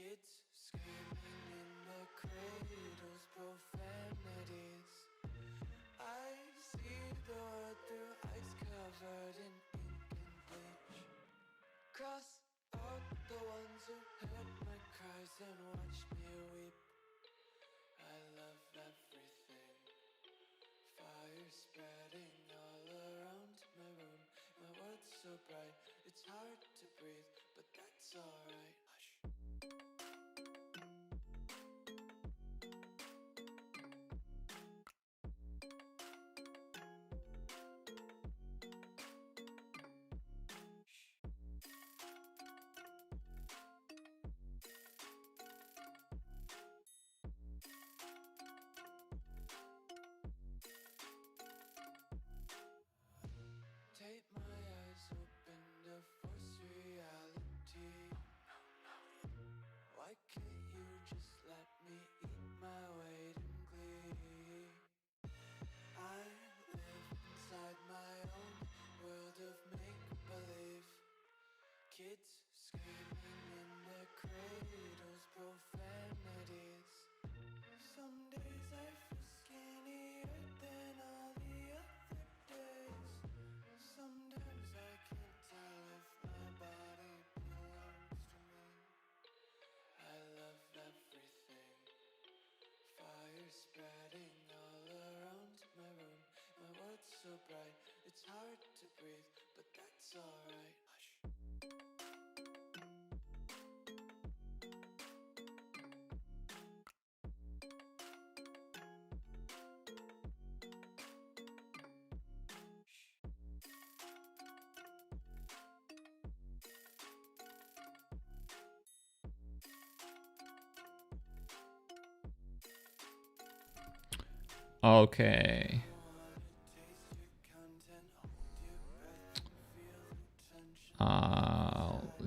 Kids screaming in the cradles, profanities. I see the world through ice covered in ink and bleach. Cross out the ones who heard my cries and watched me weep. I love everything. Fire spreading all around my room. My world's so bright, it's hard to breathe, but that's alright. Hush. Tape my eyes open to force reality. Why can't you just let me eat my weight in glee? I live inside my own world of make-believe. Kids screaming in their cradles, profanities. Some days I feel skinnier than all the other days. Sometimes I can't tell if my body belongs to me. I love everything. Fire spreading all around my room. My world's so bright, it's hard to breathe, but that's alright. Hush. Okay.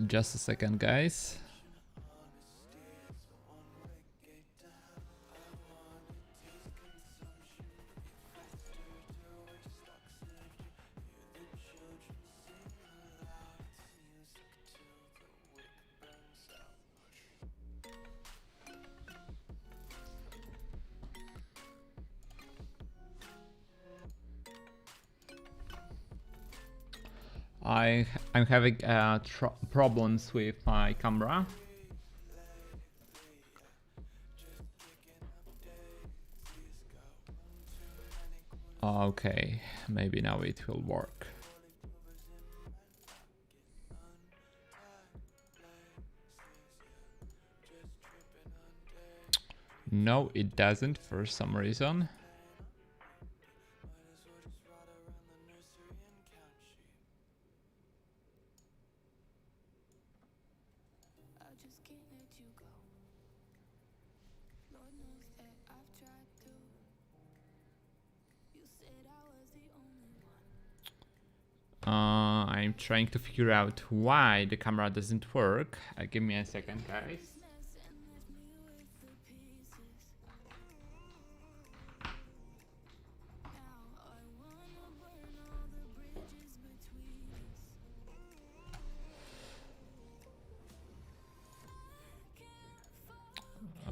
Just a second, guys. I'm having problems with my camera. Okay, maybe now it will work. No, it doesn't for some reason. I'm trying to figure out why the camera doesn't work. Give me a second, guys.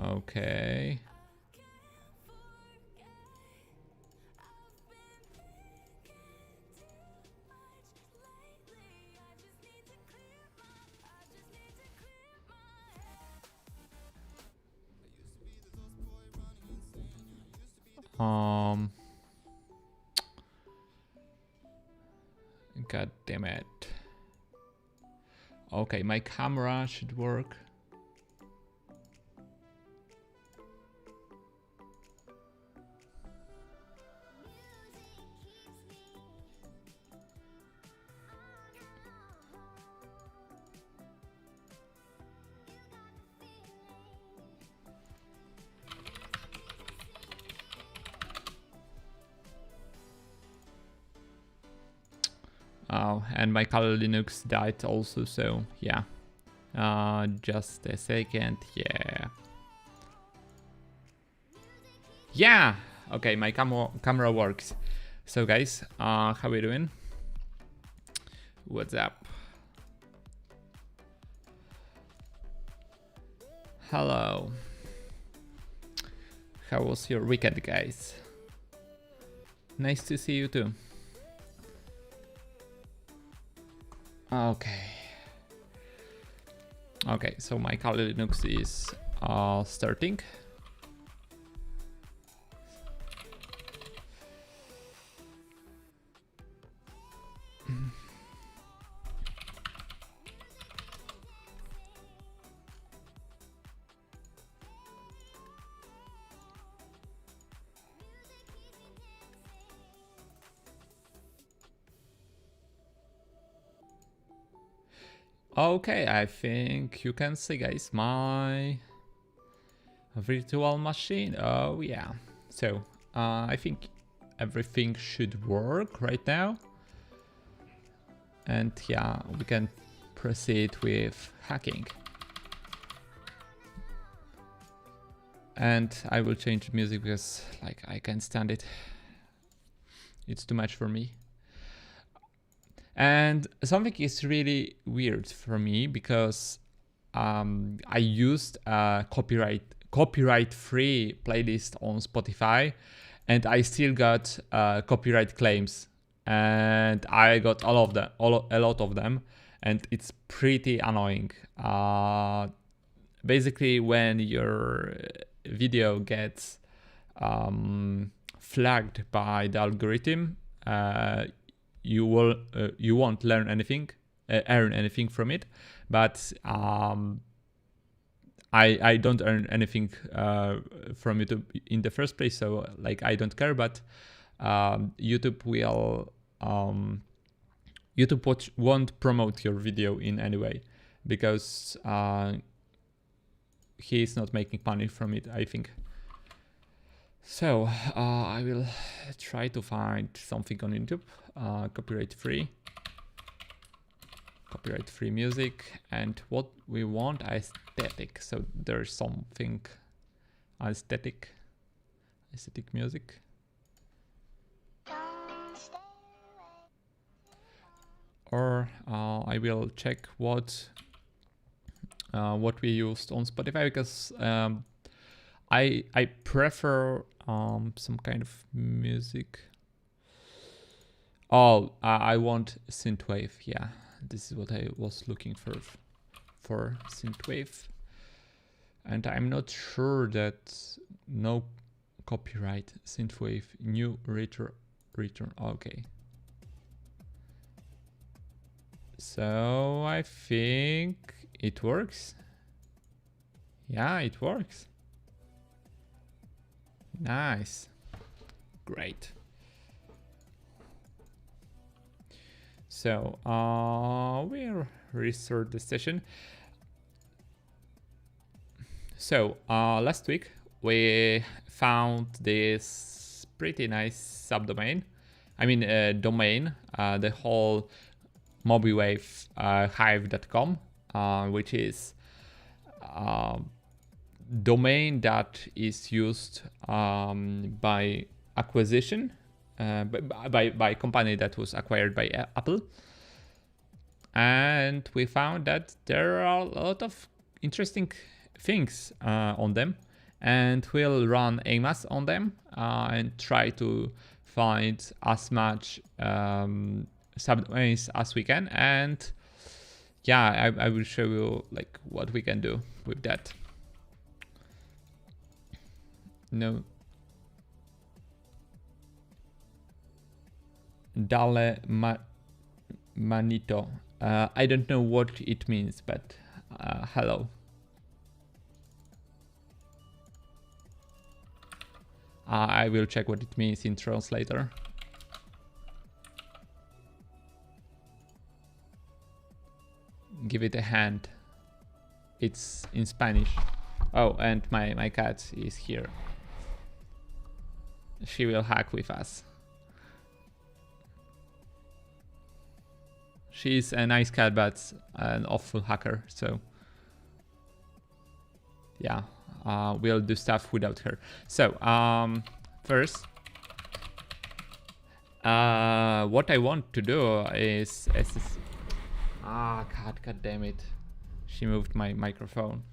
Okay. God damn it. Okay, my camera should work. Oh, and my Kali Linux died also, so yeah. Just a second, yeah. Yeah! Okay, my camera works. So guys, how are we doing? What's up? Hello. How was your weekend, guys? Nice to see you too. Okay. Okay, so my Kali Linux is starting. Okay, I think you can see, guys, my virtual machine. Oh yeah. So I think everything should work right now. And yeah, we can proceed with hacking. And I will change music because like I can't stand it. It's too much for me. And something is really weird for me because I used a copyright-free playlist on Spotify, and I still got copyright claims, and I got a lot of them, and it's pretty annoying. Basically, when your video gets flagged by the algorithm, you won't earn anything from it, but I don't earn anything from YouTube in the first place, so like I don't care. But YouTube will YouTube won't promote your video in any way because he is not making money from it, I think. So I will try to find something on YouTube, copyright free music, and what we want aesthetic. So there's something aesthetic music. Or I will check what we used on Spotify, because I prefer some kind of music. Oh, I want synthwave. Yeah, this is what I was looking for synthwave, and I'm not sure that no copyright synthwave new return. Okay. So I think it works. Yeah, it works. Nice. Great. So we'll restart the session. So last week we found this pretty nice subdomain. I mean domain, the whole MobiWave hive.com, which is domain that is used by acquisition, by company that was acquired by Apple. And we found that there are a lot of interesting things on them, and we'll run AMAS on them and try to find as much subdomains as we can. And yeah, I will show you like what we can do with that. No. Dale Manito. I don't know what it means, but hello. I will check what it means in translator. Give it a hand. It's in Spanish. Oh, and my cat is here. She will hack with us. She's a nice cat, but an awful hacker. So yeah, we'll do stuff without her. So first, what I want to do is God damn it. She moved my microphone.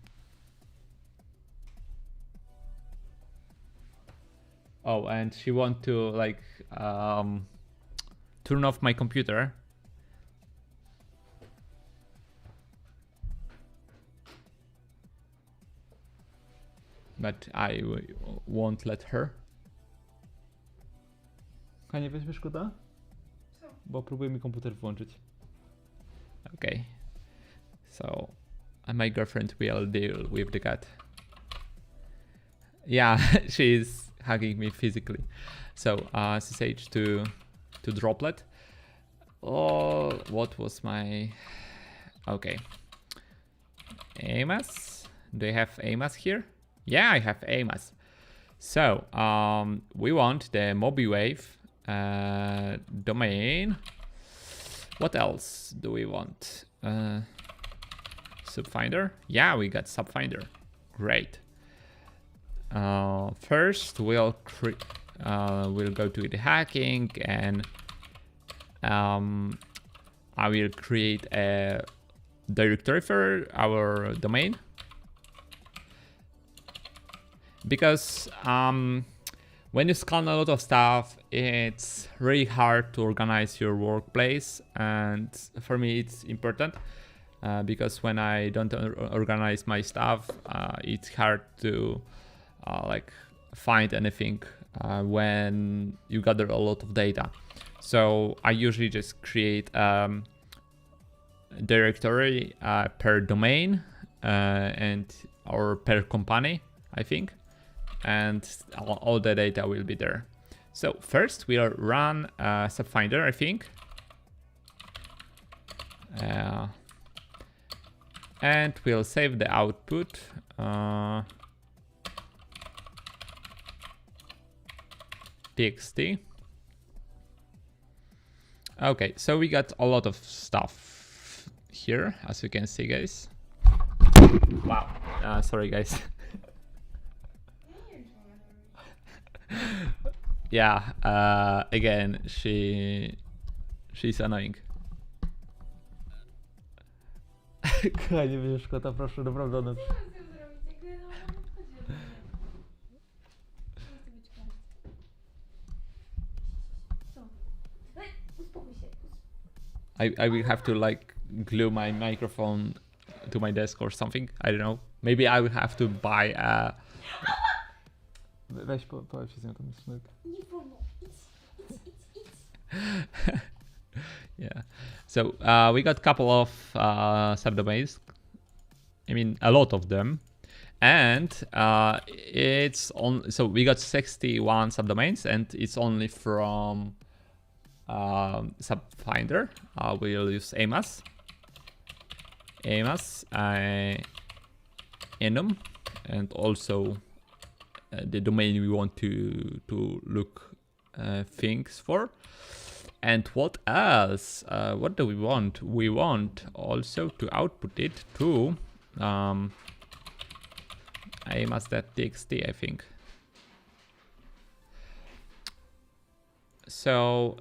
Oh, and she want to like turn off my computer. But I won't let her. Kanie, weźmiesz kota? Co? Bo próbuję mi komputer włączyć. Okay. So, my girlfriend will deal with the cat. Yeah, she's hugging me physically. So, SSH to Droplet. Oh, what was my... Okay. AMAS? Do I have AMAS here? Yeah, I have AMAS. So, we want the MobiWave domain. What else do we want? Subfinder? Yeah, we got Subfinder. Great. First, we'll go to the hacking, and I will create a directory for our domain. Because when you scan a lot of stuff, it's really hard to organize your workplace, and for me it's important because when I don't organize my stuff, it's hard to like find anything when you gather a lot of data. So I usually just create a directory per domain or per company, I think. And all the data will be there. So first we'll run Subfinder, I think. And we'll save the output. TXT. Okay, so we got a lot of stuff here, as you can see, guys. Wow, sorry guys. Yeah, again, she's annoying. Kochanie, będziesz kota, proszę, naprawdę one... Co ja mam z tym zrobić? Jakby no, chodzi o to. Nie chcę być koniec. Co? Ej, uspokój się. I will have to like glue my microphone to my desk or something. I don't know. Maybe I will have to buy a... Weź powiedz się z nią ten smyk. Nie wolno. Idź. Yeah. So we got a couple of subdomains. I mean, a lot of them. And it's on, so we got 61 subdomains, and it's only from Subfinder. We'll use AMAS, enum, and also the domain we want to look things for. And what else? What do we want? We want also to output it to AMAS.txt, I think. So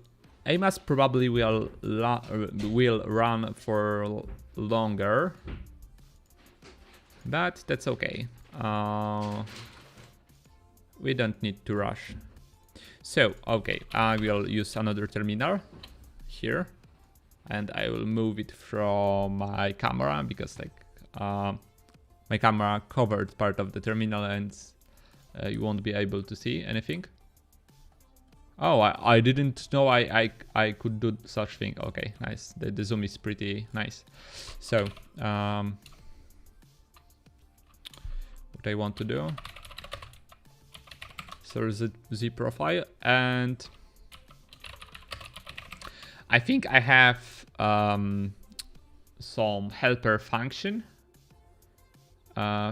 AMAS probably will run for longer, but that's okay. We don't need to rush. So, okay, I will use another terminal here, and I will move it from my camera because like my camera covered part of the terminal, and you won't be able to see anything. Oh, I didn't know I could do such thing. Okay, nice. The zoom is pretty nice. So, what I want to do. So Z profile, and I think I have some helper function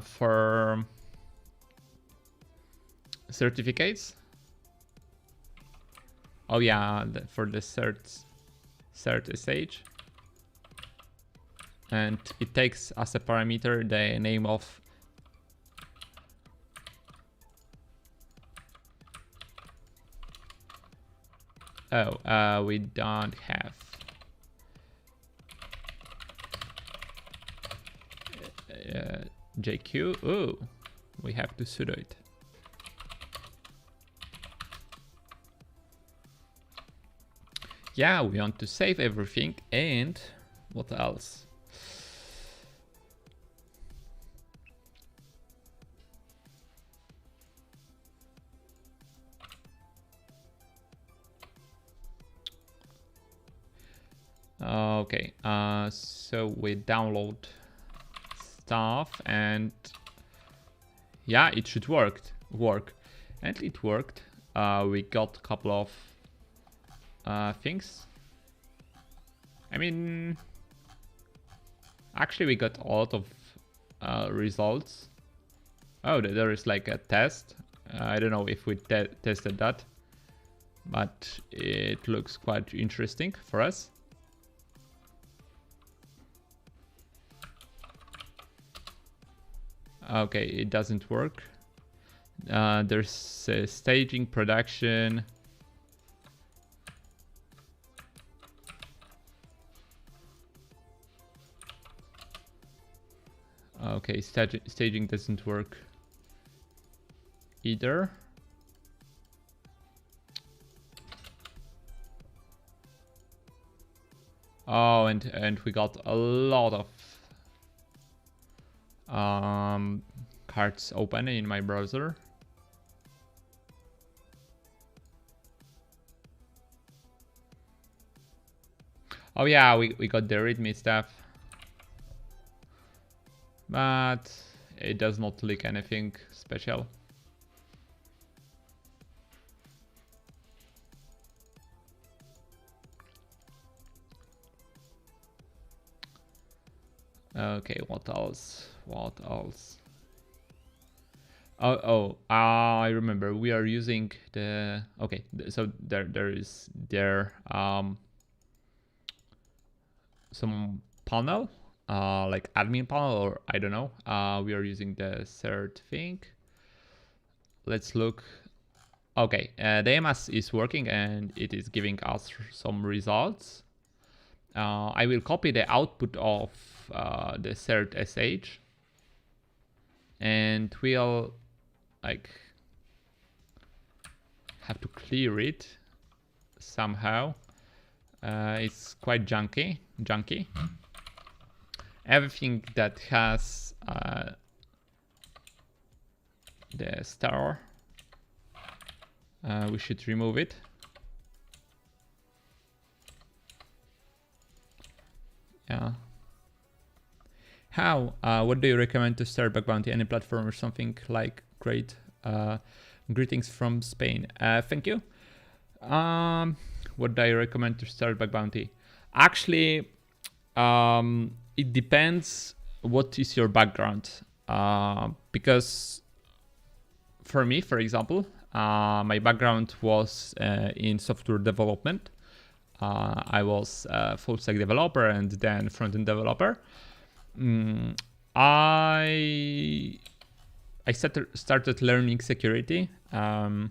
for certificates. Oh yeah, for the cert SH, and it takes as a parameter the name of we don't have JQ. Oh, we have to sudo it. yeah, we want to save everything. And what else? Okay, so we download stuff, and yeah, it should work. And it worked. We got a couple of things. I mean, actually we got a lot of results. Oh, there is like a test. I don't know if we tested that, but it looks quite interesting for us. Okay, it doesn't work. There's staging, production. Okay, staging doesn't work either. Oh, and we got a lot of cards open in my browser. Oh yeah, we got the readme stuff, but it does not leak anything special. Okay, what else? I remember we are using the, okay, so there is some panel, like admin panel, or I don't know. We are using the third thing. Let's look. Okay, the AMS is working and it is giving us some results. I will copy the output of the third SH, and we'll like have to clear it somehow. It's quite junky. Everything that has the star, we should remove it. Yeah. How? What do you recommend to start Bug Bounty? Any platform or something like? Great. Greetings from Spain. Thank you. What do I recommend to start Bug Bounty? Actually, it depends what is your background. Because for me, for example, my background was in software development. I was a full stack developer and then front-end developer. I started learning security in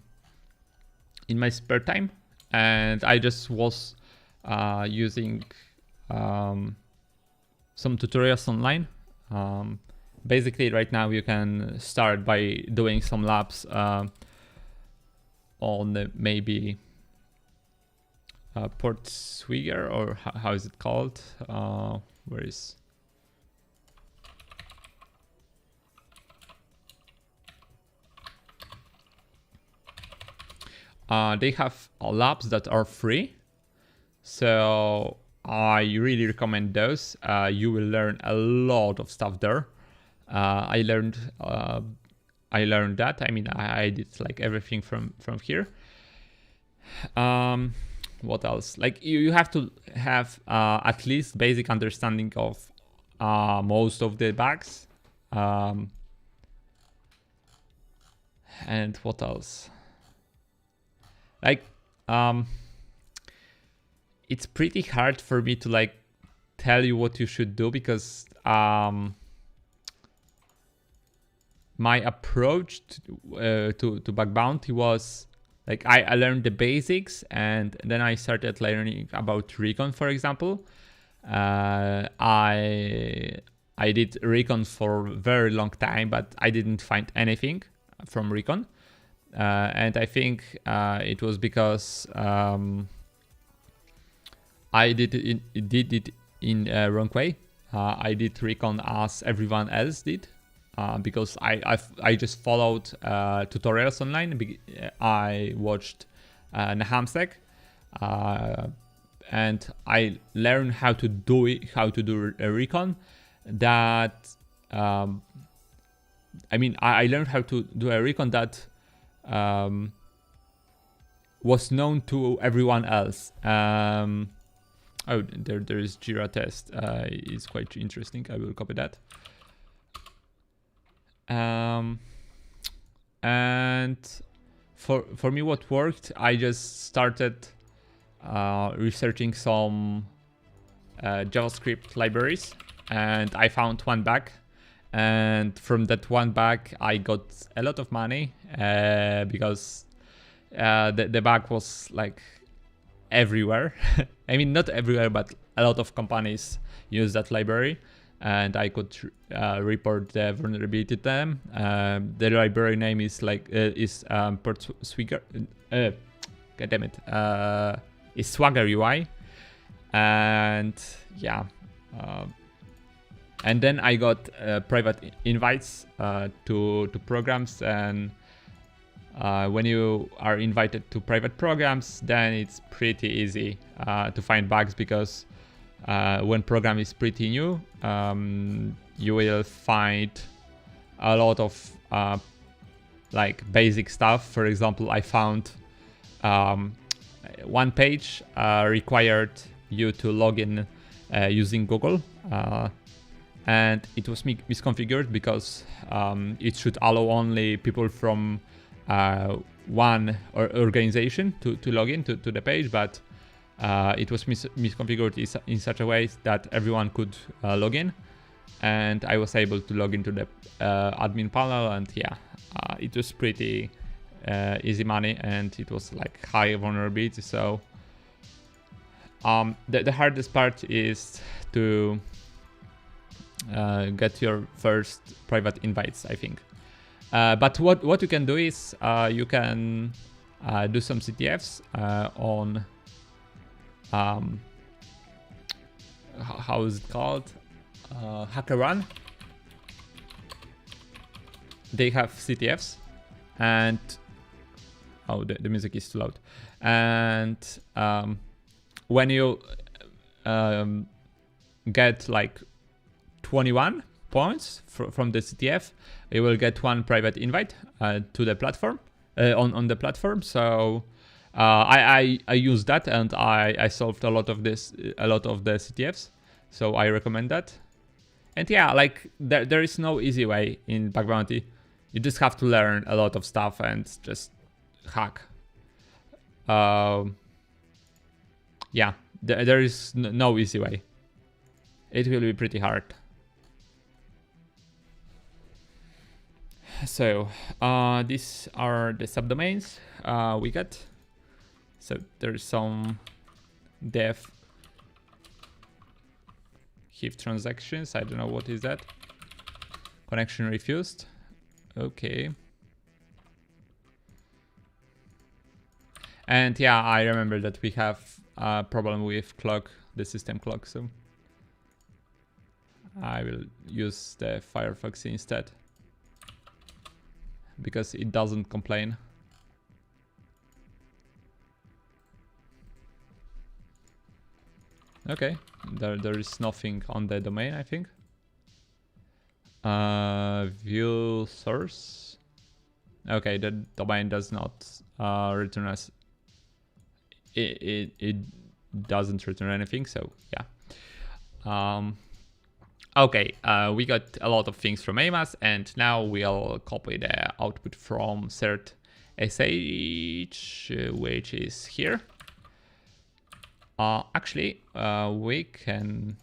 my spare time, and I just was using some tutorials online. Basically, right now you can start by doing some labs on maybe Portswigger, or how is it called? Where is? They have labs that are free, so I really recommend those. You will learn a lot of stuff there. I learned that. I mean, I did like everything from here. What else? Like you have to have at least basic understanding of most of the bugs. And what else? Like it's pretty hard for me to like tell you what you should do, because my approach to Bug Bounty was like I learned the basics, and then I started learning about Recon, for example. I did Recon for a very long time, but I didn't find anything from Recon. And I think it was because I did it in wrong way. I did recon as everyone else did, because I just followed tutorials online. I watched Nahamsec, and I learned how to do a recon. That I mean, I learned how to do a recon that was known to everyone else. Oh, there is Jira test. It's quite interesting. I will copy that. And for me, what worked, I just started researching some JavaScript libraries, and I found one bug. And from that one bug, I got a lot of money because the bug was like everywhere. I mean, not everywhere, but a lot of companies use that library, and I could report the vulnerability to them. The library name is Swagger. God damn it! Is Swagger UI, and yeah. And then I got private invites to programs, and when you are invited to private programs, then it's pretty easy to find bugs, because when program is pretty new, you will find a lot of like basic stuff. For example, I found one page required you to log in using Google. And it was misconfigured because it should allow only people from one organization to log in to the page, but it was misconfigured in such a way that everyone could log in, and I was able to log into the admin panel, and yeah, it was pretty easy money, and it was like high vulnerability. So the hardest part is to get your first private invites, I think. But what you can do is you can do some CTFs on how is it called? HackerRun. They have CTFs, and oh, the music is too loud. And when you get like 21 points from the CTF, you will get one private invite to the platform on the platform. So I used that, and I solved a lot of the CTFs. So I recommend that. And yeah, like there is no easy way in Bug Bounty. You just have to learn a lot of stuff and just hack. Yeah, there is no easy way. It will be pretty hard. So these are the subdomains we got. So there's some dev HIF transactions. I don't know what is that. Connection refused. Okay. And yeah, I remember that we have a problem with clock, the system clock. So I will use the Firefox instead, because it doesn't complain. Okay, there is nothing on the domain, I think. View source. Okay, the domain does not return us. It doesn't return anything, so yeah. Okay, we got a lot of things from AMAS, and now we'll copy the output from cert sh, which is here. Actually, we can...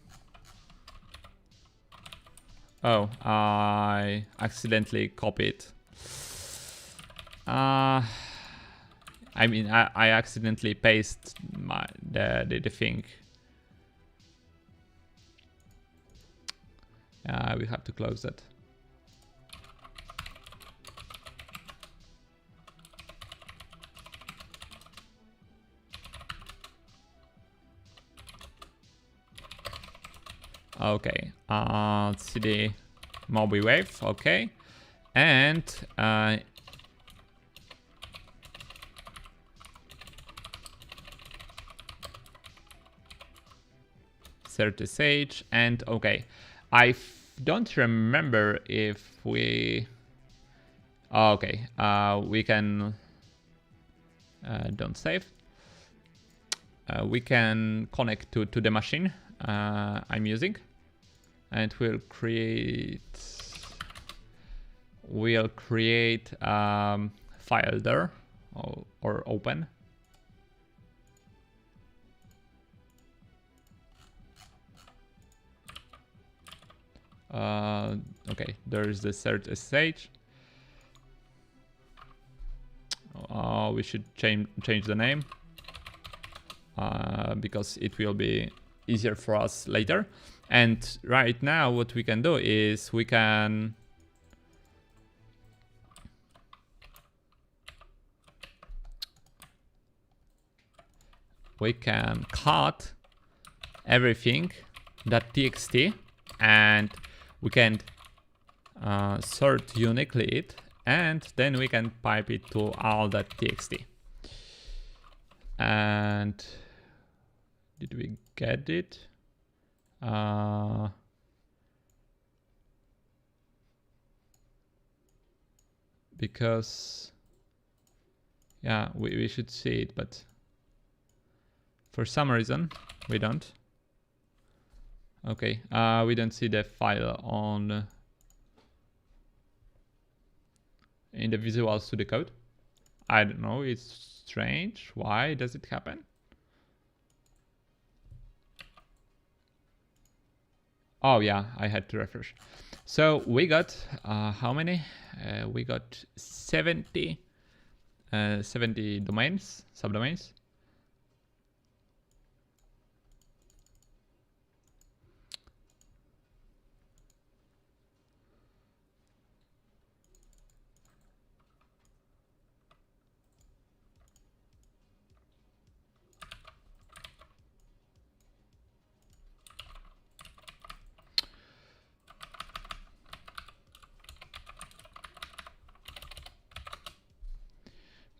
Oh, I accidentally copied. I mean, I accidentally pasted the thing. We have to close that. Okay, CD MobiWave, okay. And CertSH, and okay. I don't remember if we... Okay, we can... don't save. We can connect to the machine I'm using, and we'll create file there, or open. Okay, there's the CertSH. We should change the name because it will be easier for us later. And right now what we can do is we can cut everything .txt, and we can sort uniquely it, and then we can pipe it to all.txt. And did we get it? Because yeah, we should see it, but for some reason we don't. Okay, we don't see the file on in the Visual Studio Code. I don't know, it's strange. Why does it happen? Oh yeah, I had to refresh. So we got how many? We got 70 domains, subdomains.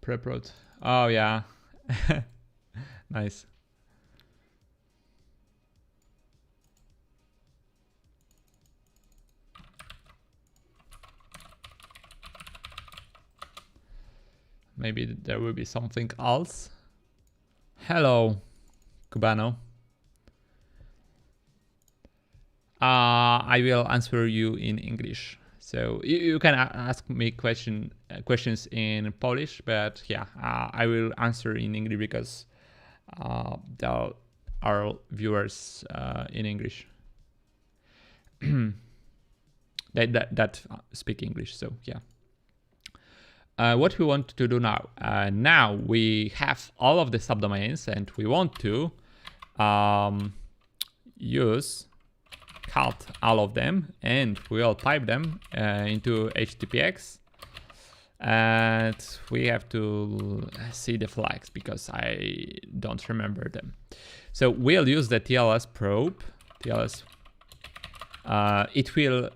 Preprod. Oh yeah. Nice. Maybe there will be something else. Hello, Cubano. I will answer you in English. So you can ask me questions in Polish, but yeah, I will answer in English because there are viewers in English that speak English. So yeah. What we want to do now? Now we have all of the subdomains, and we want to cut all of them, and we'll pipe them into HTTPX, and we have to see the flags because I don't remember them. So we'll use the TLS probe. It will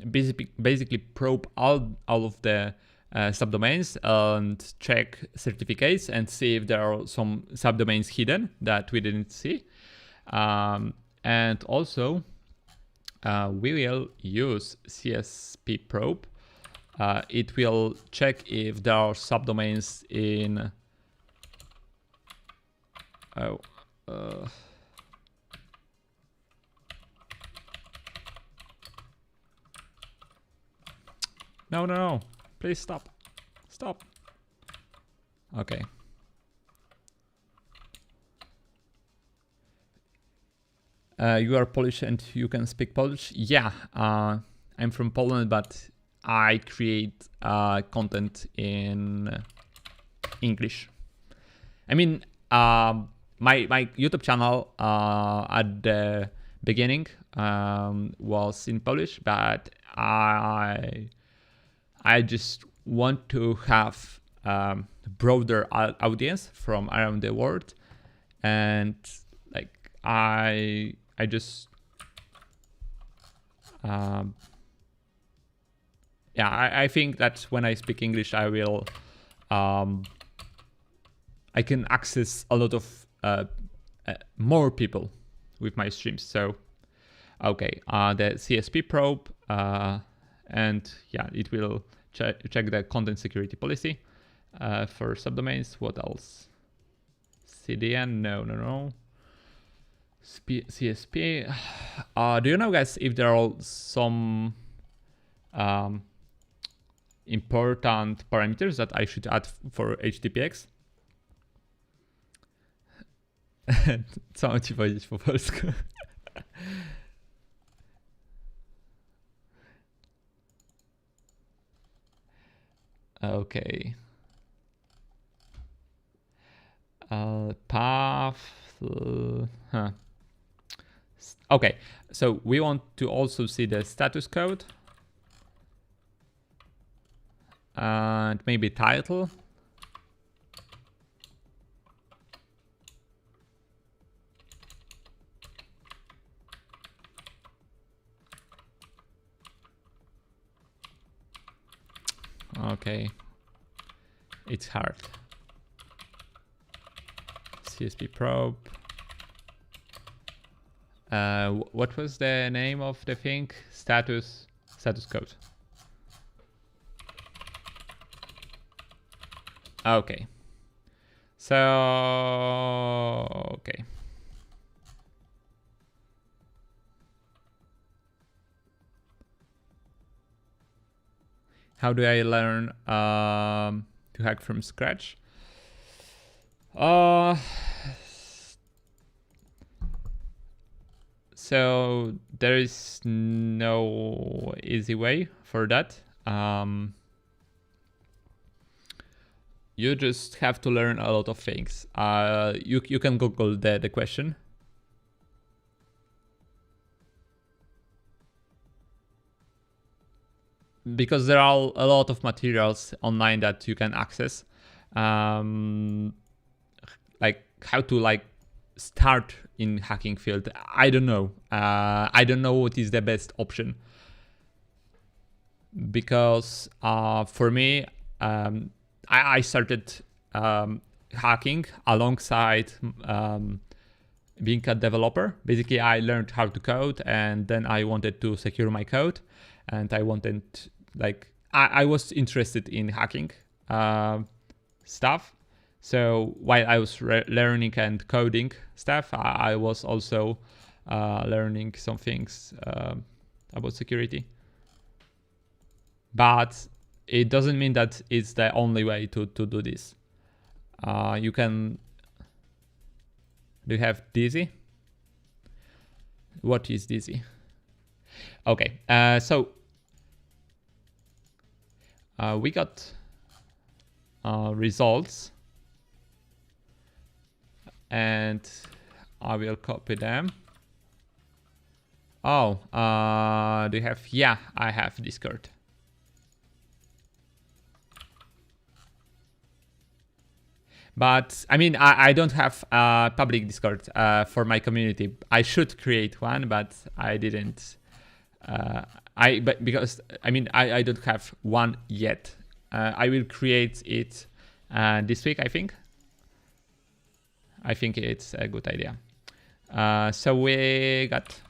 basically probe all of the subdomains and check certificates and see if there are some subdomains hidden that we didn't see. And also we will use CSP probe. It will check if there are subdomains in no, please stop. Okay. You are Polish and you can speak Polish? Yeah, I'm from Poland, but I create content in English. I mean, my YouTube channel at the beginning was in Polish, but I just want to have broader audience from around the world, and like I just Yeah, I think that when I speak English, I will I can access a lot of more people with my streams. So okay, the CSP probe, and yeah, it will check the content security policy for subdomains. What else? CDN? No. CSP. Do you know, guys, if there are some important parameters that I should add for HTTPX? Co mam ci powiedzieć po polsku? Okay. Path. Okay, so we want to also see the status code and maybe title. Okay, it's hard. CSP probe. What was the name of the thing? Status code. Okay. So okay. How do I learn to hack from scratch? So there is no easy way for that. You just have to learn a lot of things. You can Google the question. Because there are a lot of materials online that you can access. Like how to start in hacking field. I don't know. I don't know what is the best option. Because for me, I started hacking alongside being a developer. Basically, I learned how to code, and then I wanted to secure my code, and I wanted, I was interested in hacking stuff. So while I was learning and coding stuff, I was also learning some things about security. But it doesn't mean that it's the only way to do this. You can... Do you have Dizzy? What is Dizzy? Okay, so we got results, and I will copy them. Oh, do you have? Yeah, I have Discord. But I mean, I don't have a public Discord for my community. I should create one, but I didn't. Because I mean, I don't have one yet. I will create it this week, I think. I think it's a good idea. So we got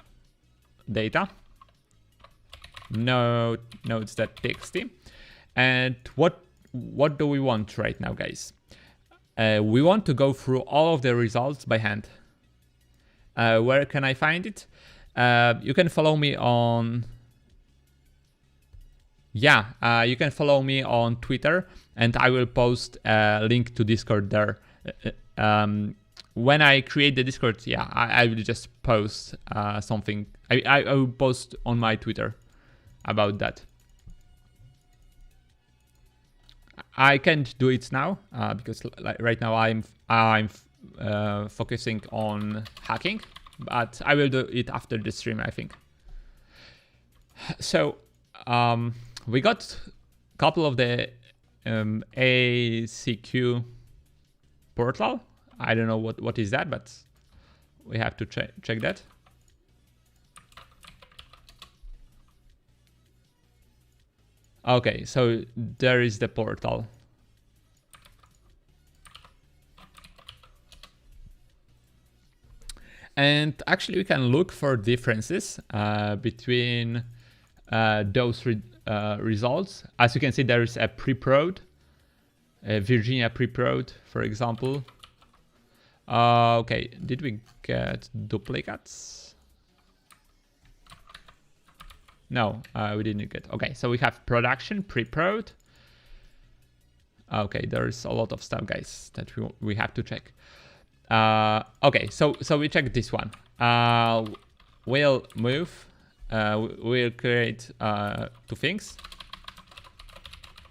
data, nodes.txt, and what do we want right now, guys? We want to go through all of the results by hand. Where can I find it? You can follow me on... Yeah, you can follow me on Twitter, and I will post a link to Discord there. When I create the Discord, yeah, I will just post something. I will post on my Twitter about that. I can't do it now because right now I'm focusing on hacking, but I will do it after the stream, I think. So we got a couple of the ACQ portal. I don't know what is that, but we have to check that. Okay, so there is the portal. And actually we can look for differences between those results. As you can see, there is a pre-prod, Virginia pre-prod, for example. Okay, did we get duplicates? No, we didn't get. Okay, so we have production, pre-prod. Okay, there's a lot of stuff, guys, that we have to check. Okay, so we check this one. We'll move. We'll create 2 things.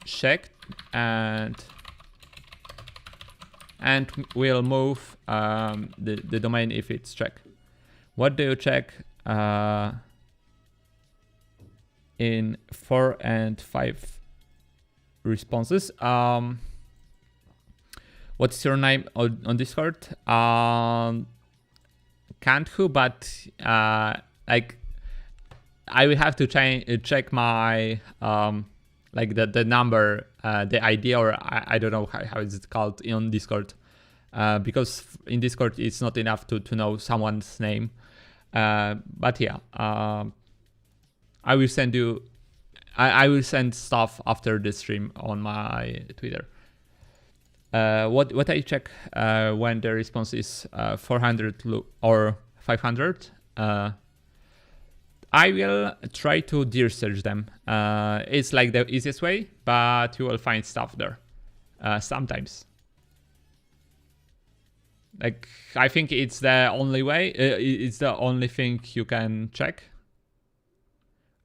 Check and we'll move the domain if it's checked. What do you check in 4 and 5 responses? What's your name on Discord? Kanthu, but like I will have to check my like the number, the ID, or I don't know how is it called on Discord, because in Discord it's not enough to know someone's name. But yeah, I will send you. I will send stuff after the stream on my Twitter. What I check when the response is 400 or 500, I will try to deer search them. It's like the easiest way, but you will find stuff there sometimes. Like I think it's the only way. It's the only thing you can check.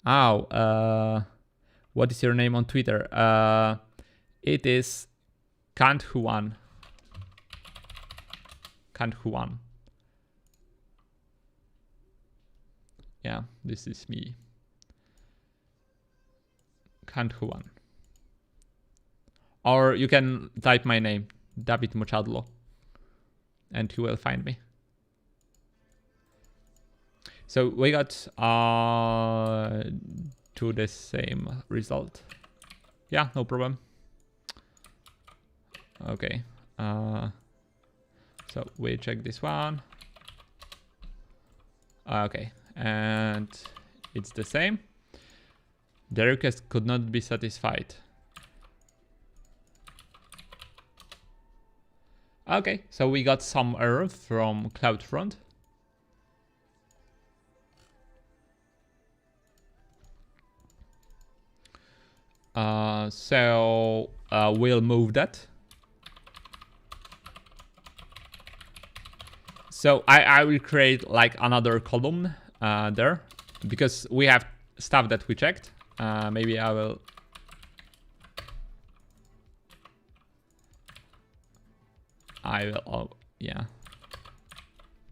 Oh, what is your name on Twitter? It is Kanthuan. Kanthuan. Yeah, this is me. Kanthuan. Or you can type my name, David Mochadlo, and you will find me. So we got to the same result. Yeah, no problem. Okay. So we check this one. Okay, and it's the same. The request could not be satisfied. Okay, so we got some error from CloudFront. So we'll move that. So I will create like another column there, because we have stuff that we checked. Maybe I will. Oh, yeah,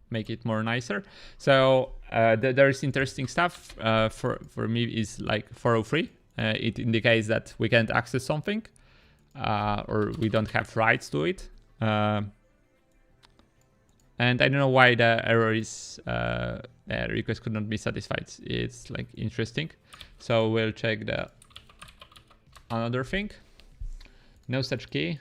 make it more nicer. So there is interesting stuff for me is like 403. It indicates that we can't access something or we don't have rights to it. And I don't know why the error is request could not be satisfied. It's like interesting. So we'll check the another thing. No such key.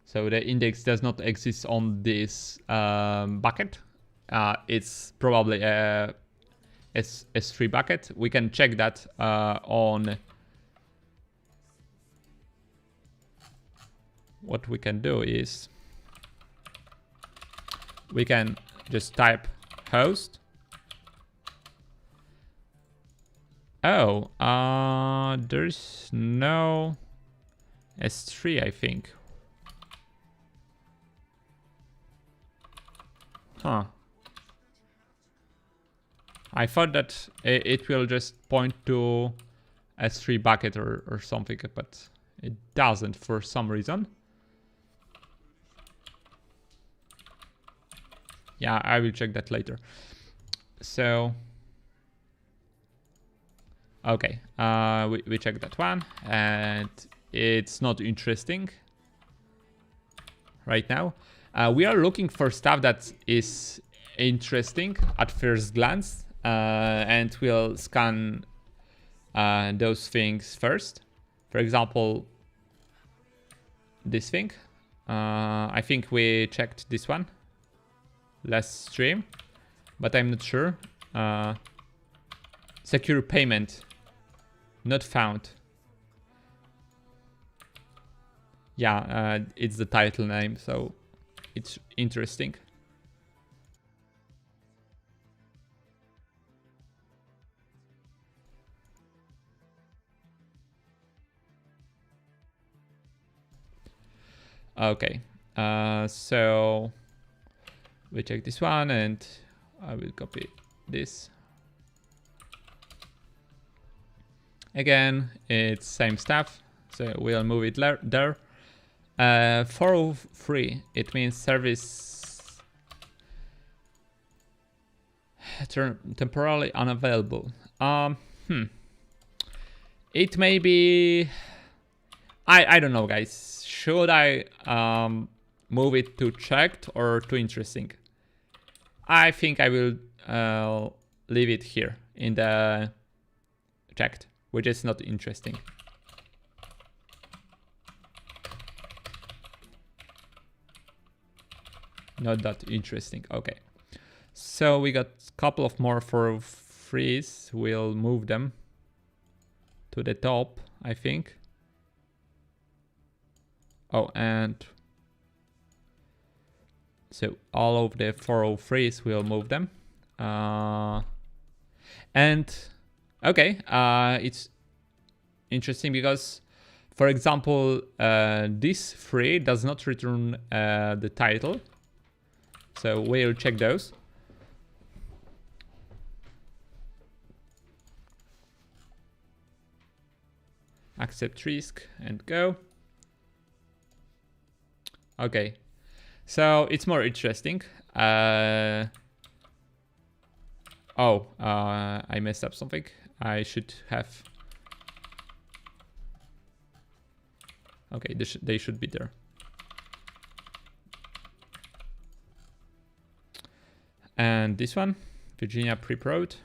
So the index does not exist on this bucket. It's probably a S3 bucket. We can check that on. What we can do is we can just type host. Oh, there's no S3, I think. Huh. I thought that it will just point to S3 bucket or something, but it doesn't for some reason. Yeah, I will check that later. So, okay, we check that one, and it's not interesting right now. We are looking for stuff that is interesting at first glance, and we'll scan those things first. For example, this thing. I think we checked this one last stream, but I'm not sure. Secure payment not found. Yeah, it's the title name, so it's interesting. Okay, so we check this one and I will copy this. Again, it's same stuff, so we'll move it there. 403, it means service temporarily unavailable. It may be, I don't know, guys. Should I move it to checked or to interesting? I think I will leave it here in the checked, which is not interesting. Not that interesting. Okay. So we got a couple of more for freeze. We'll move them to the top, I think. Oh, and so all of the 403s we'll move them. And okay, it's interesting because, for example, this 3 does not return the title. So we'll check those. Accept risk and go. Okay, so it's more interesting. I messed up something. I should have. Okay, they should be there. And this one, Virginia Pre-Prod.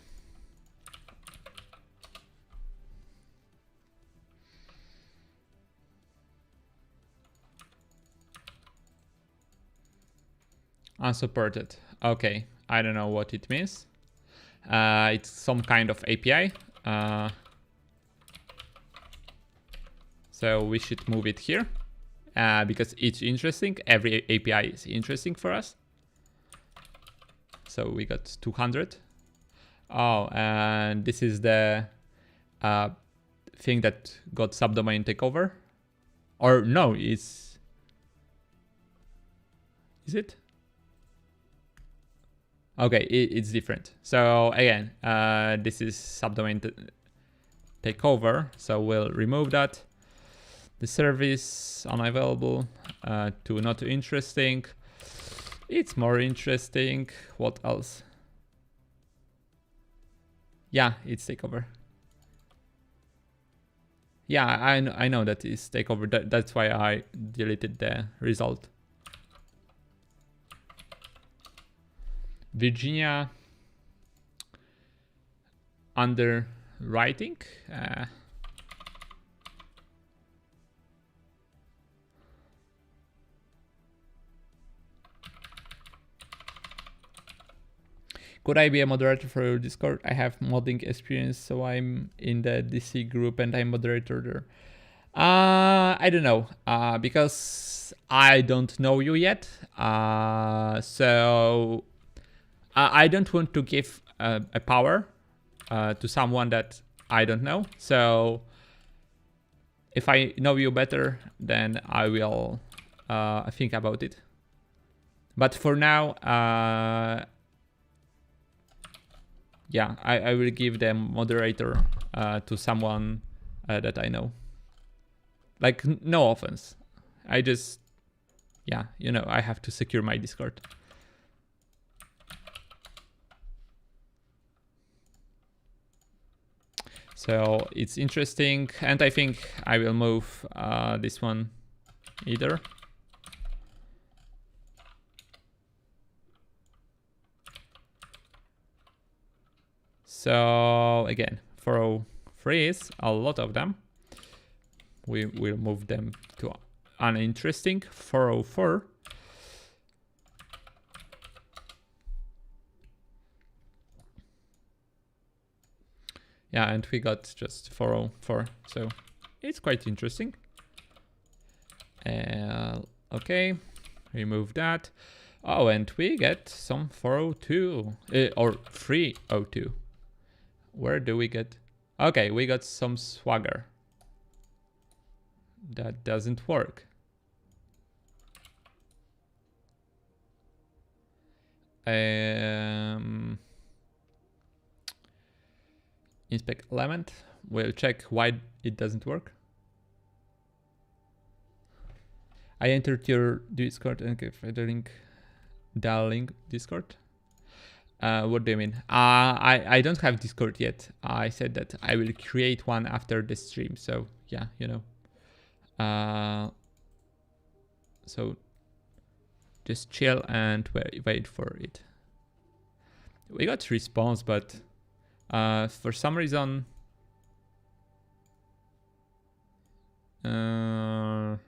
Unsupported. Okay, I don't know what it means. It's some kind of API. So we should move it here because it's interesting. Every API is interesting for us. So we got 200. Oh, and this is the thing that got subdomain takeover. Or no, is it? Okay, it's different. So again, this is subdomain takeover. So we'll remove that. The service unavailable to not interesting. It's more interesting. What else? Yeah, it's takeover. Yeah, I know that is takeover. That's why I deleted the result. Virginia underwriting. Could I be a moderator for your Discord? I have modding experience, so I'm in the DC group and I'm moderator there. I don't know, because I don't know you yet. So I don't want to give a power to someone that I don't know. So if I know you better, then I will think about it. But for now, yeah, I will give the moderator to someone that I know. Like, no offense. I just, yeah, you know, I have to secure my Discord. So it's interesting, and I think I will move this one either. So again, freeze a lot of them. We will move them to uninteresting 404. Yeah, and we got just 404, so it's quite interesting. Okay, remove that. Oh, and we get some 402 or 302. Where do we get? Okay, we got some swagger. That doesn't work. Inspect element. We'll check why it doesn't work. I entered your Discord and gave the link. Darling Discord. What do you mean? I don't have Discord yet. I said that I will create one after the stream. So yeah, you know. So just chill and wait for it. We got response, but for some reason the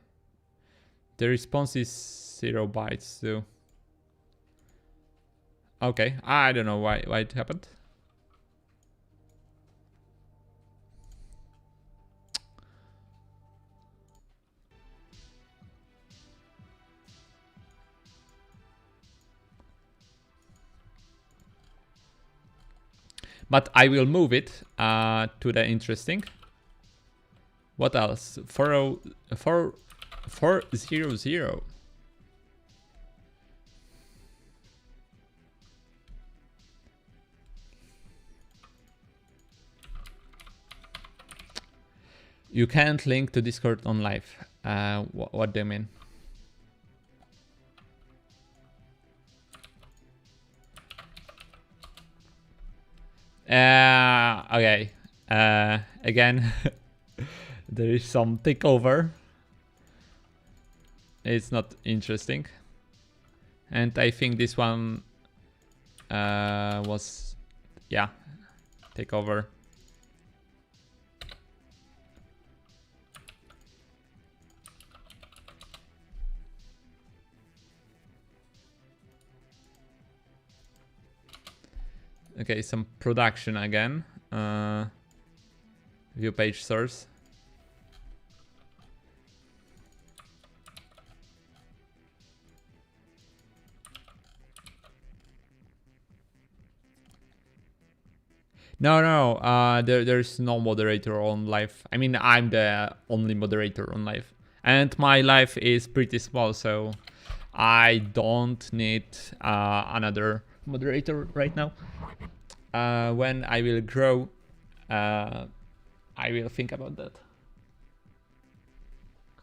response is 0 bytes. So okay, I don't know why it happened. But I will move it to the interesting. What else? 400. You can't link to Discord on live. What do you mean? Okay. Again, there is some takeover. It's not interesting. And I think this one was, yeah, takeover. Okay, some production again. View page source. No, there's no moderator on live. I mean, I'm the only moderator on live. And my live is pretty small, so I don't need another moderator right now. When I will grow, I will think about that.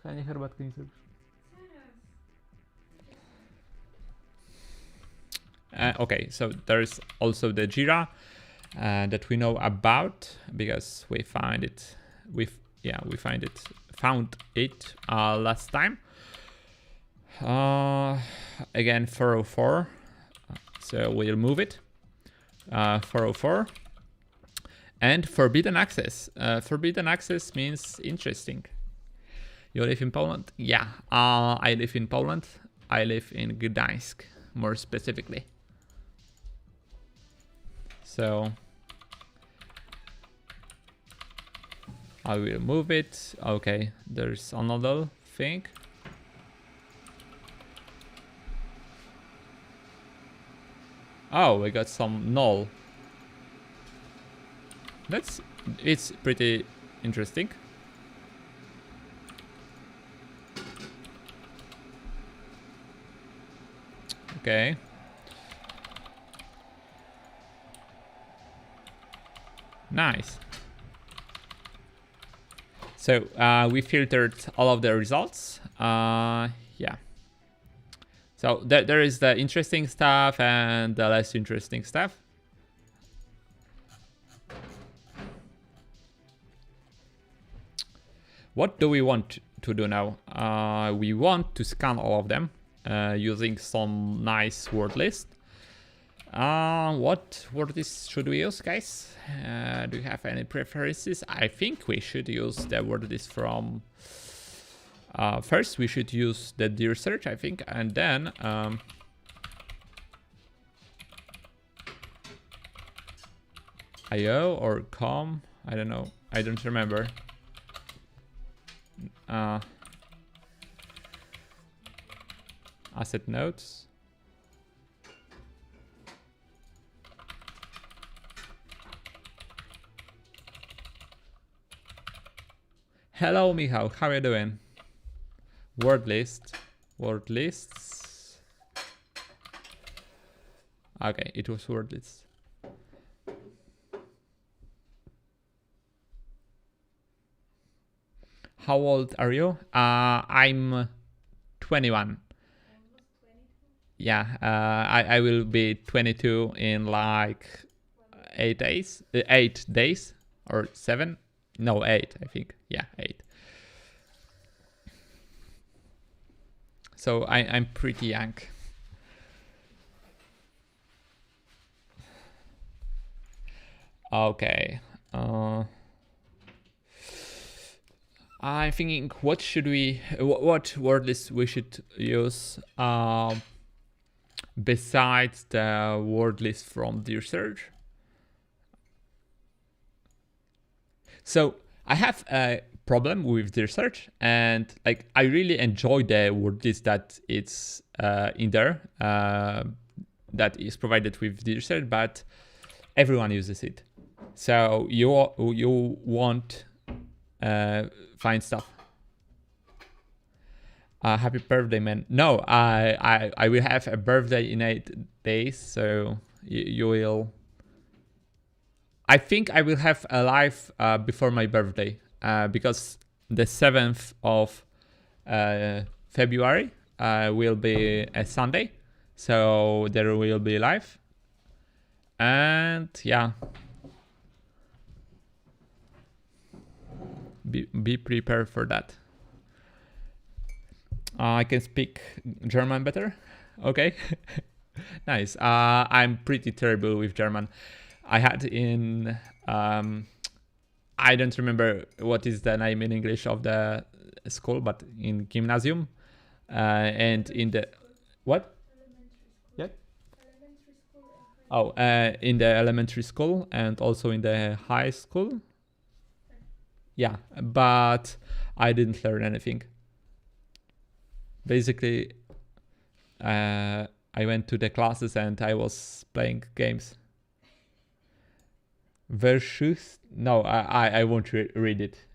Can you hear about things? Okay, so there's also the Jira that we know about because we find it. Found it last time. Again 404. So we'll move it. 404. And forbidden access. Forbidden access means interesting. You live in Poland? Yeah, I live in Poland. I live in Gdańsk, more specifically. So I will move it. Okay, there's another thing. Oh, we got some null. It's pretty interesting. Okay. Nice. So we filtered all of the results. Yeah. So there is the interesting stuff and the less interesting stuff. What do we want to do now? We want to scan all of them using some nice word list. What word should we use, guys? Do you have any preferences? I think we should use the word from... first, we should use the deer search, I think, and then... IO or com, I don't know, I don't remember. Asset nodes. Hello, Michał, how are you doing? Word list, word lists. Okay, it was word lists. How old are you? I'm 21. Yeah, I will be 22 in like 8 days. 8 days or 7? No, 8, I think. Yeah, 8. So I'm pretty young. Okay. I'm thinking, what word list we should use besides the word list from the research. So I have a problem with the research, and like I really enjoy the word list that it's in there, that is provided with the research, but everyone uses it. So you won't find stuff. Happy birthday, man. No, I will have a birthday in 8 days, so you will... I think I will have a live before my birthday, because the 7th of February will be a Sunday, so there will be live. And yeah, be prepared for that. I can speak German better. Okay. Nice. I'm pretty terrible with German. I had in I don't remember what is the name in English of the school, but in gymnasium and in the what? Yeah. Oh, in the elementary school and also in the high school. Yeah, but I didn't learn anything. Basically, I went to the classes and I was playing games. Versus, no, I won't read it.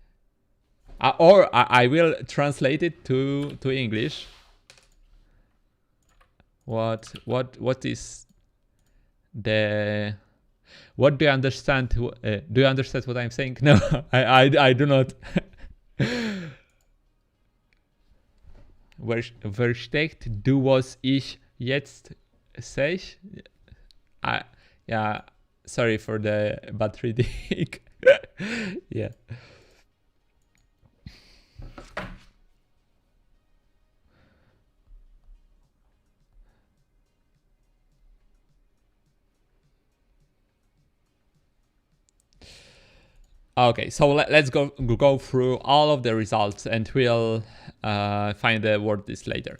Or I will translate it to English. What is the... What do you understand? Do you understand what I'm saying? No, I do not. Versteckt, du was ich jetzt sech? Yeah, sorry for the bad reading. Yeah. Okay, so let's go through all of the results and we'll find the word list later.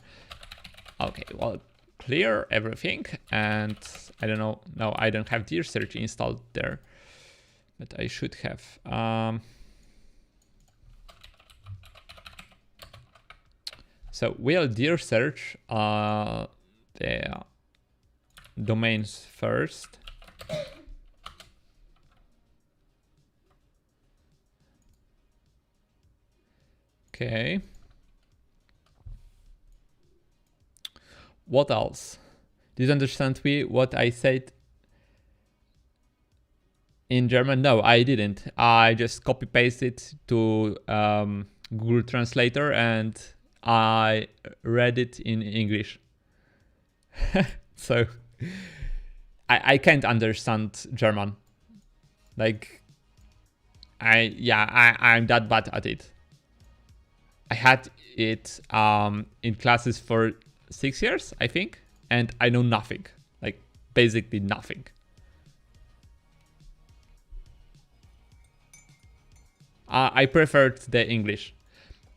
Okay, well, clear everything, and I don't know. No, I don't have deer search installed there, but I should have. So we'll deer search the domains first. Okay. What else? Did you understand what I said in German? No, I didn't. I just copy pasted to Google Translator and I read it in English. So I can't understand German. Like I'm that bad at it. I had it in classes for 6 years, I think, and I know nothing, like basically nothing. I preferred the English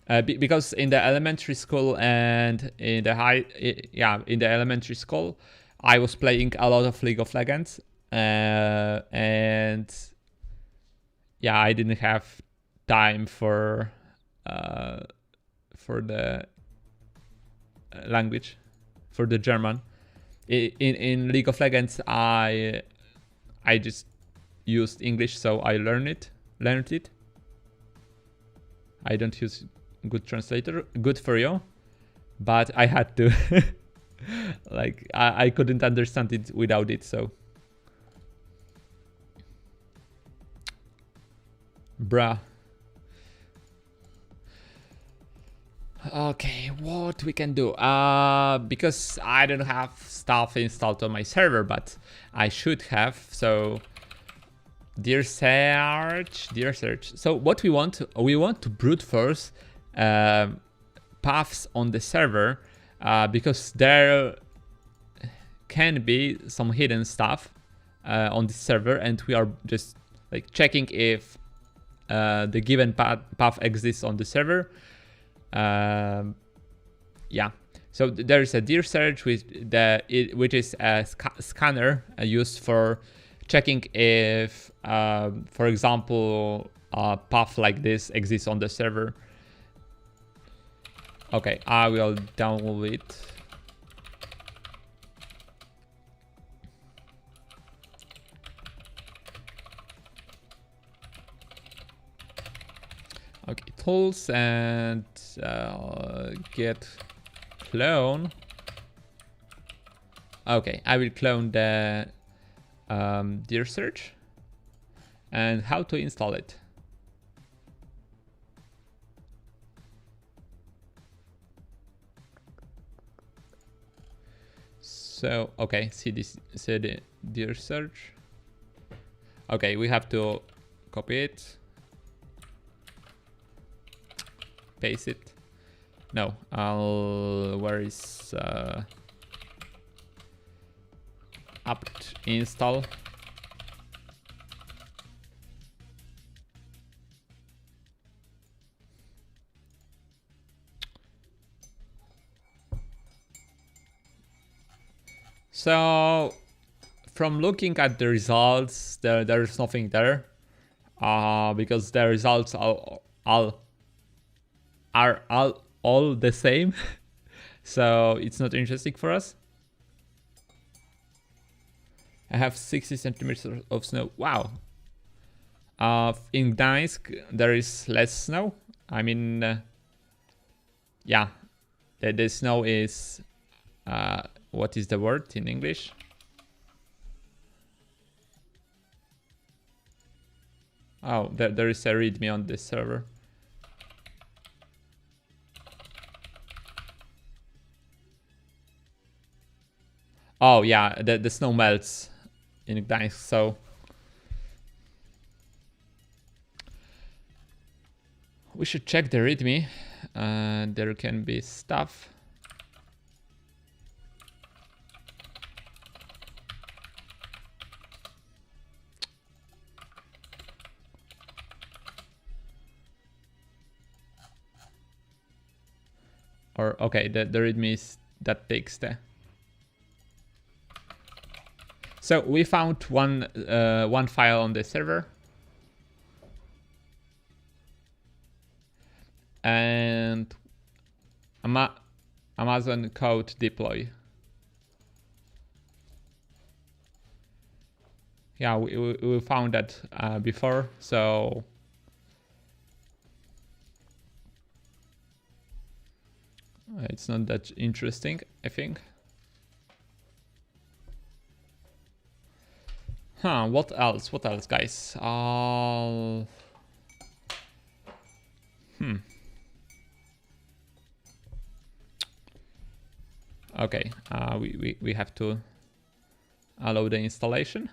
because in the elementary school and in the in the elementary school, I was playing a lot of League of Legends, and yeah, I didn't have time for the language, for the German. In League of Legends, I just used English, so I learned it. I don't use good translator. Good for you, but I had to. Like I couldn't understand it without it, so. Bruh. Okay, what we can do? Because I don't have stuff installed on my server, but I should have. So, dear search. So what we want to brute force paths on the server, because there can be some hidden stuff on the server, and we are just like checking if the given path exists on the server. Yeah, so there is a deer search which is a scanner used for checking if, for example, a path like this exists on the server. Okay, I will download it. Okay, tools and get clone. Okay, I will clone the deer search. And how to install it? So okay, see the deer search. Okay, we have to copy it. Paste it. No, where is apt install? So from looking at the results, there's nothing there, because the results are all the same. So it's not interesting for us. I have 60 centimeters of snow. Wow. In Gdańsk there is less snow. I mean, yeah, the snow is what is the word in English? Oh, there is a readme on this server. Oh yeah, the snow melts in Gdańsk, so we should check the readme. There can be stuff. Or okay, the readme is that text. So we found one file on the server, and Amazon code deploy. Yeah, we found that before, so it's not that interesting, I think. Huh, what else, guys? Okay, we have to allow the installation.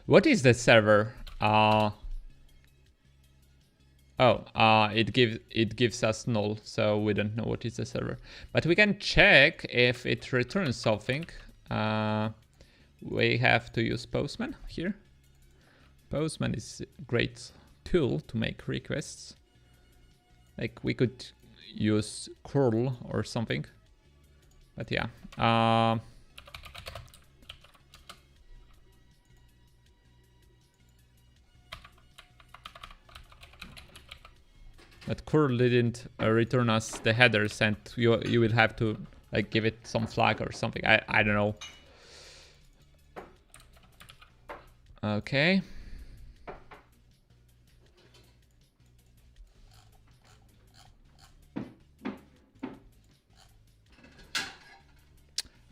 What is the server? It gives us null, so we don't know what is the server. But we can check if it returns something. We have to use Postman here. Postman is a great tool to make requests. Like we could use curl or something. But yeah. But curl didn't return us the headers, and you will have to like give it some flag or something. I don't know. Okay.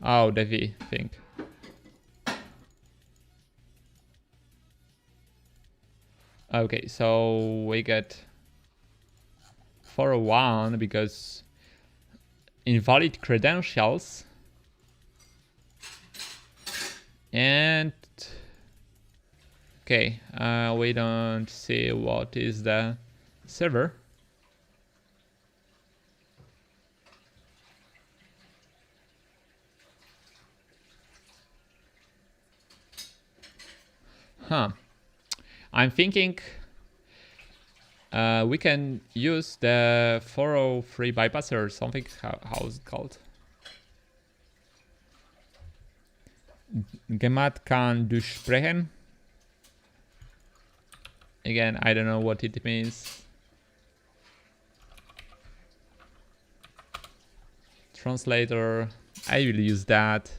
Oh, the V thing. Okay, so we get 401 because invalid credentials, and okay, we don't see what is the server. I'm thinking we can use the 403 bypasser or something. How is it called? Gemat kann durchsprechen. Again, I don't know what it means. Translator. I will use that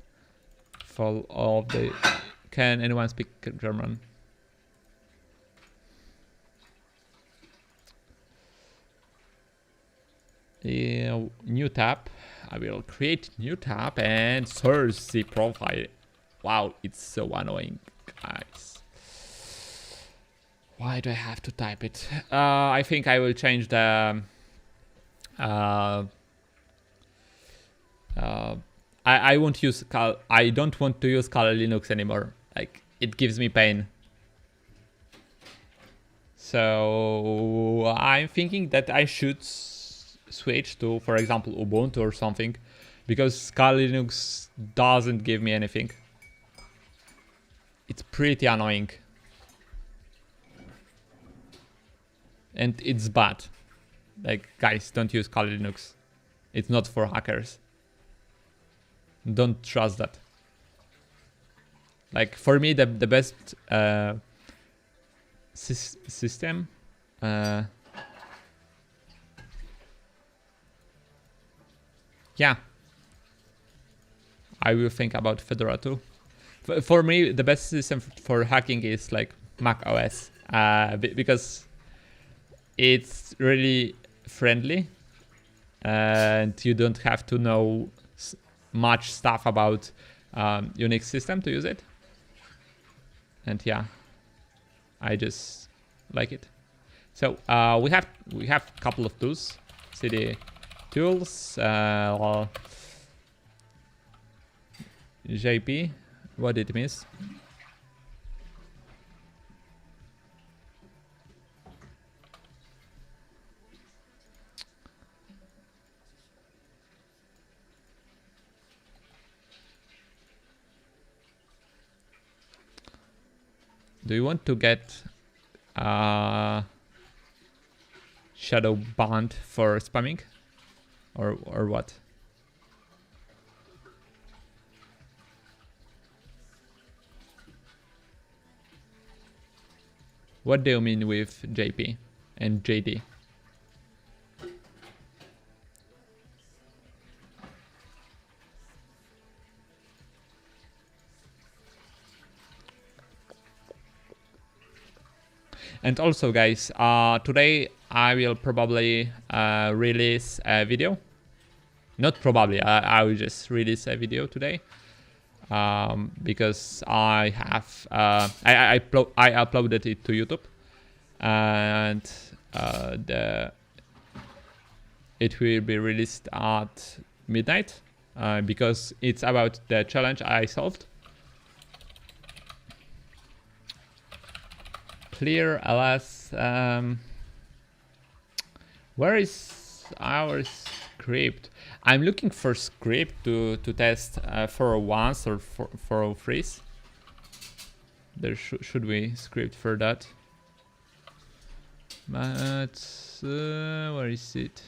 for all of the. Can anyone speak German? New tab. I will create new tab and search the profile. Wow, it's so annoying, guys. Why do I have to type it? I think I will change the. I won't use I don't want to use Kali Linux anymore. Like it gives me pain. So I'm thinking that I should switch to, for example, Ubuntu or something, because Kali Linux doesn't give me anything. It's pretty annoying. And it's bad. Like, guys, don't use Kali Linux. It's not for hackers. Don't trust that. Like, for me, the best system yeah, I will think about Fedora too. For me, the best system for hacking is like Mac OS, because it's really friendly and you don't have to know much stuff about Unix system to use it. And yeah, I just like it. So we have a couple of tools, cd tools, JP. What did it miss? Do you want to get shadow banned for spamming, or what? What do you mean with JP and JD? And also, guys, today I will probably release a video. Not probably, I will just release a video today. Because I have I uploaded it to YouTube, and it will be released at midnight, because it's about the challenge I solved. clear ls. Where is our script? I'm looking for script to test 401s or 403s. There should be script for that. But where is it?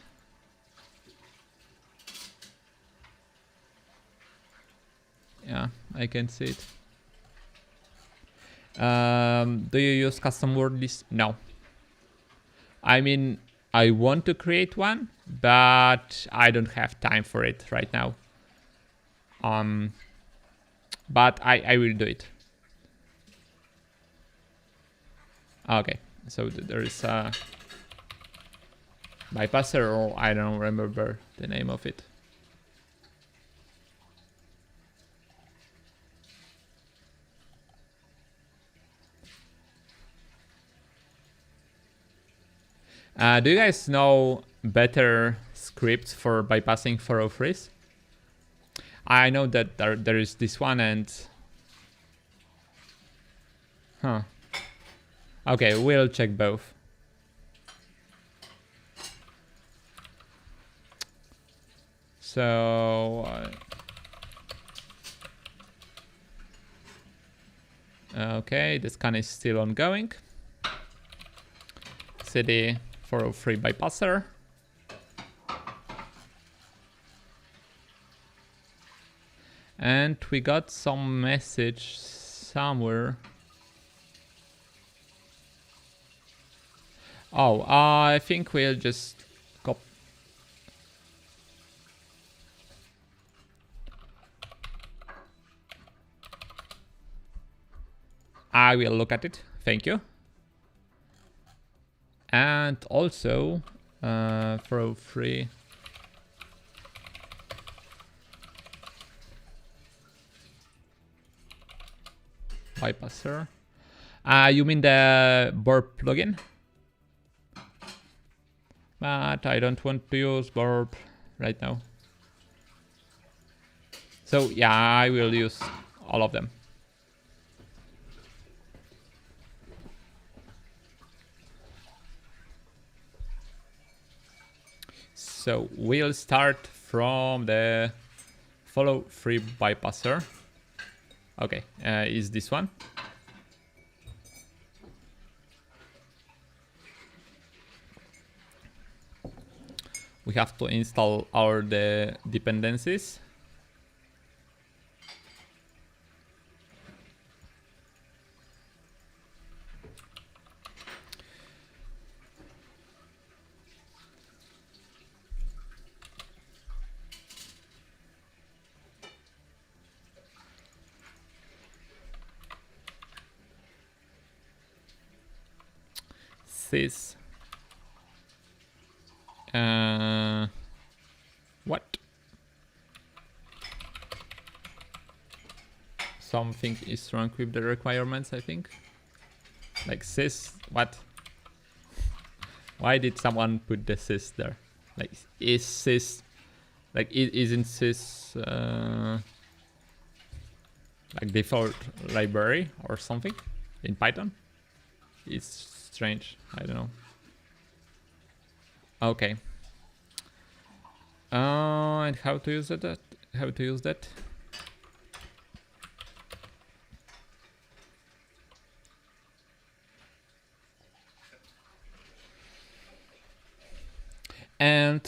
Yeah, I can see it. Do you use custom word list? No. I mean, I want to create one, but I don't have time for it right now. But I will do it. Okay, so there is a bypasser, or I don't remember the name of it. Do you guys know better scripts for bypassing 403s? I know that there is this one and... Huh. Okay, we'll check both. So... okay, the scan is still ongoing. CD 403 bypasser. And we got some message somewhere. Oh, I think we'll just copy. I will look at it. Thank you. And also, 403. Bypasser. You mean the burp plugin? But I don't want to use burp right now. So yeah, I will use all of them. So we'll start from the follow free bypasser. Okay, is this one? We have to install the dependencies. Sys. What? Something is wrong with the requirements, I think. Like sys, what? Why did someone put the sys there? Like, is sys, like, isn't sys like default library or something in Python? It's strange, I don't know. Okay. And how to use that? How to use that? And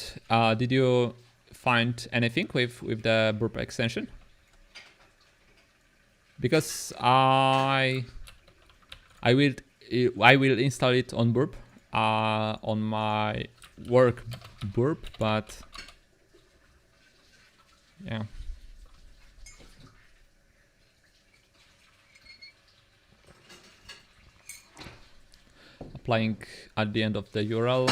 did you find anything with the burp extension? Because I will install it on burp on my work burp, but yeah. Applying at the end of the URL.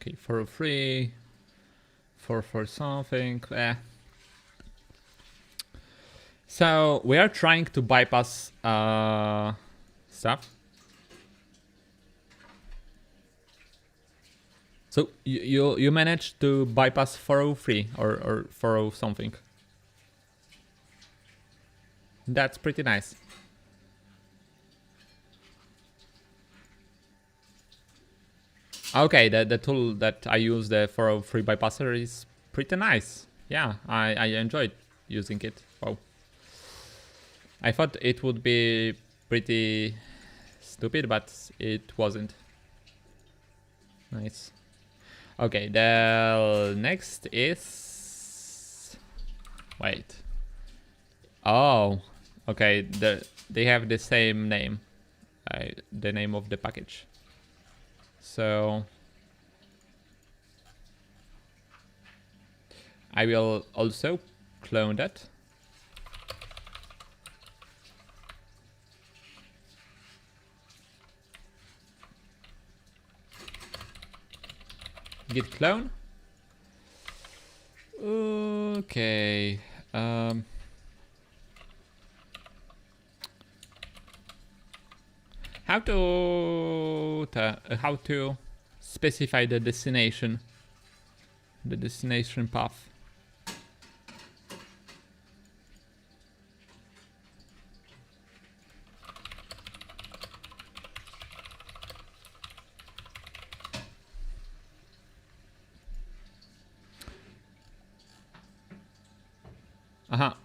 Okay, for free, for something. So we are trying to bypass stuff. So you managed to bypass 403 or 40 something. That's pretty nice. Okay, the tool that I use, the 403 bypasser, is pretty nice. Yeah, I enjoyed using it. Wow. I thought it would be pretty stupid, but it wasn't. Nice. Okay, the next is... Wait. Oh, okay, they have the same name. The name of the package. So I will also clone that. Git clone. Okay. How to specify the destination path.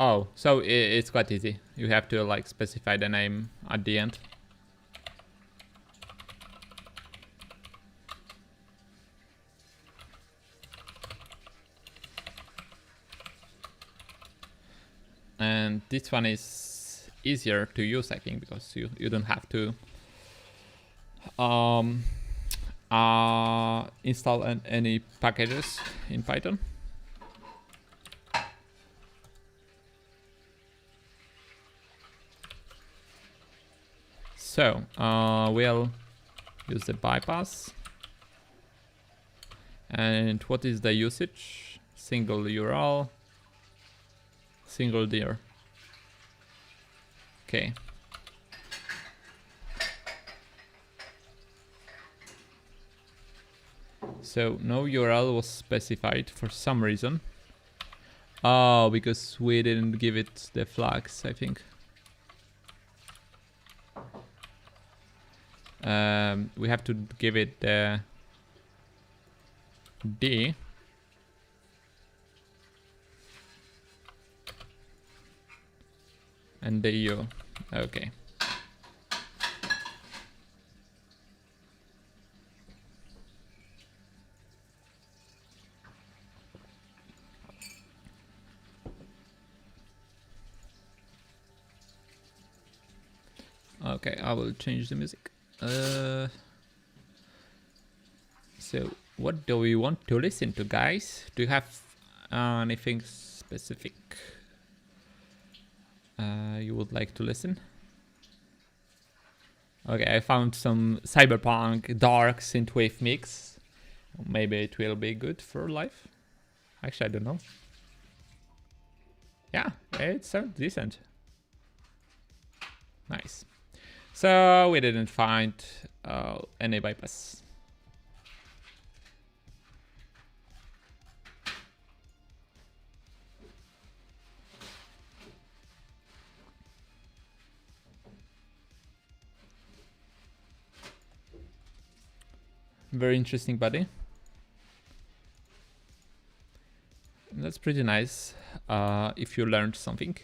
Oh, so it's quite easy. You have to like specify the name at the end. And this one is easier to use, I think, because you don't have to install any packages in Python. So we'll use the bypass. And what is the usage? Single URL, single dir. Okay. So no URL was specified for some reason. Oh, because we didn't give it the flags, I think. We have to give it the D. And the U. Okay. Okay, I will change the music. So what do we want to listen to, guys? Do you have anything specific you would like to listen? Okay, I found some cyberpunk dark synthwave mix. Maybe it will be good for live. Actually, I don't know. Yeah, it sounds decent. Nice. So we didn't find any bypass. Very interesting, buddy. That's pretty nice if you learned something.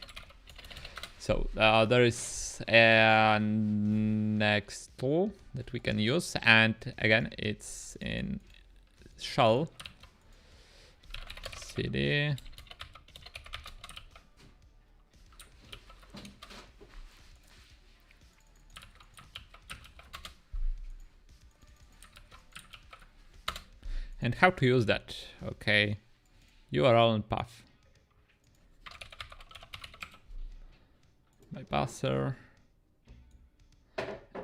So there is a next tool that we can use, and again it's in shell cd. And how to use that? Okay, URL and path. Bypasser,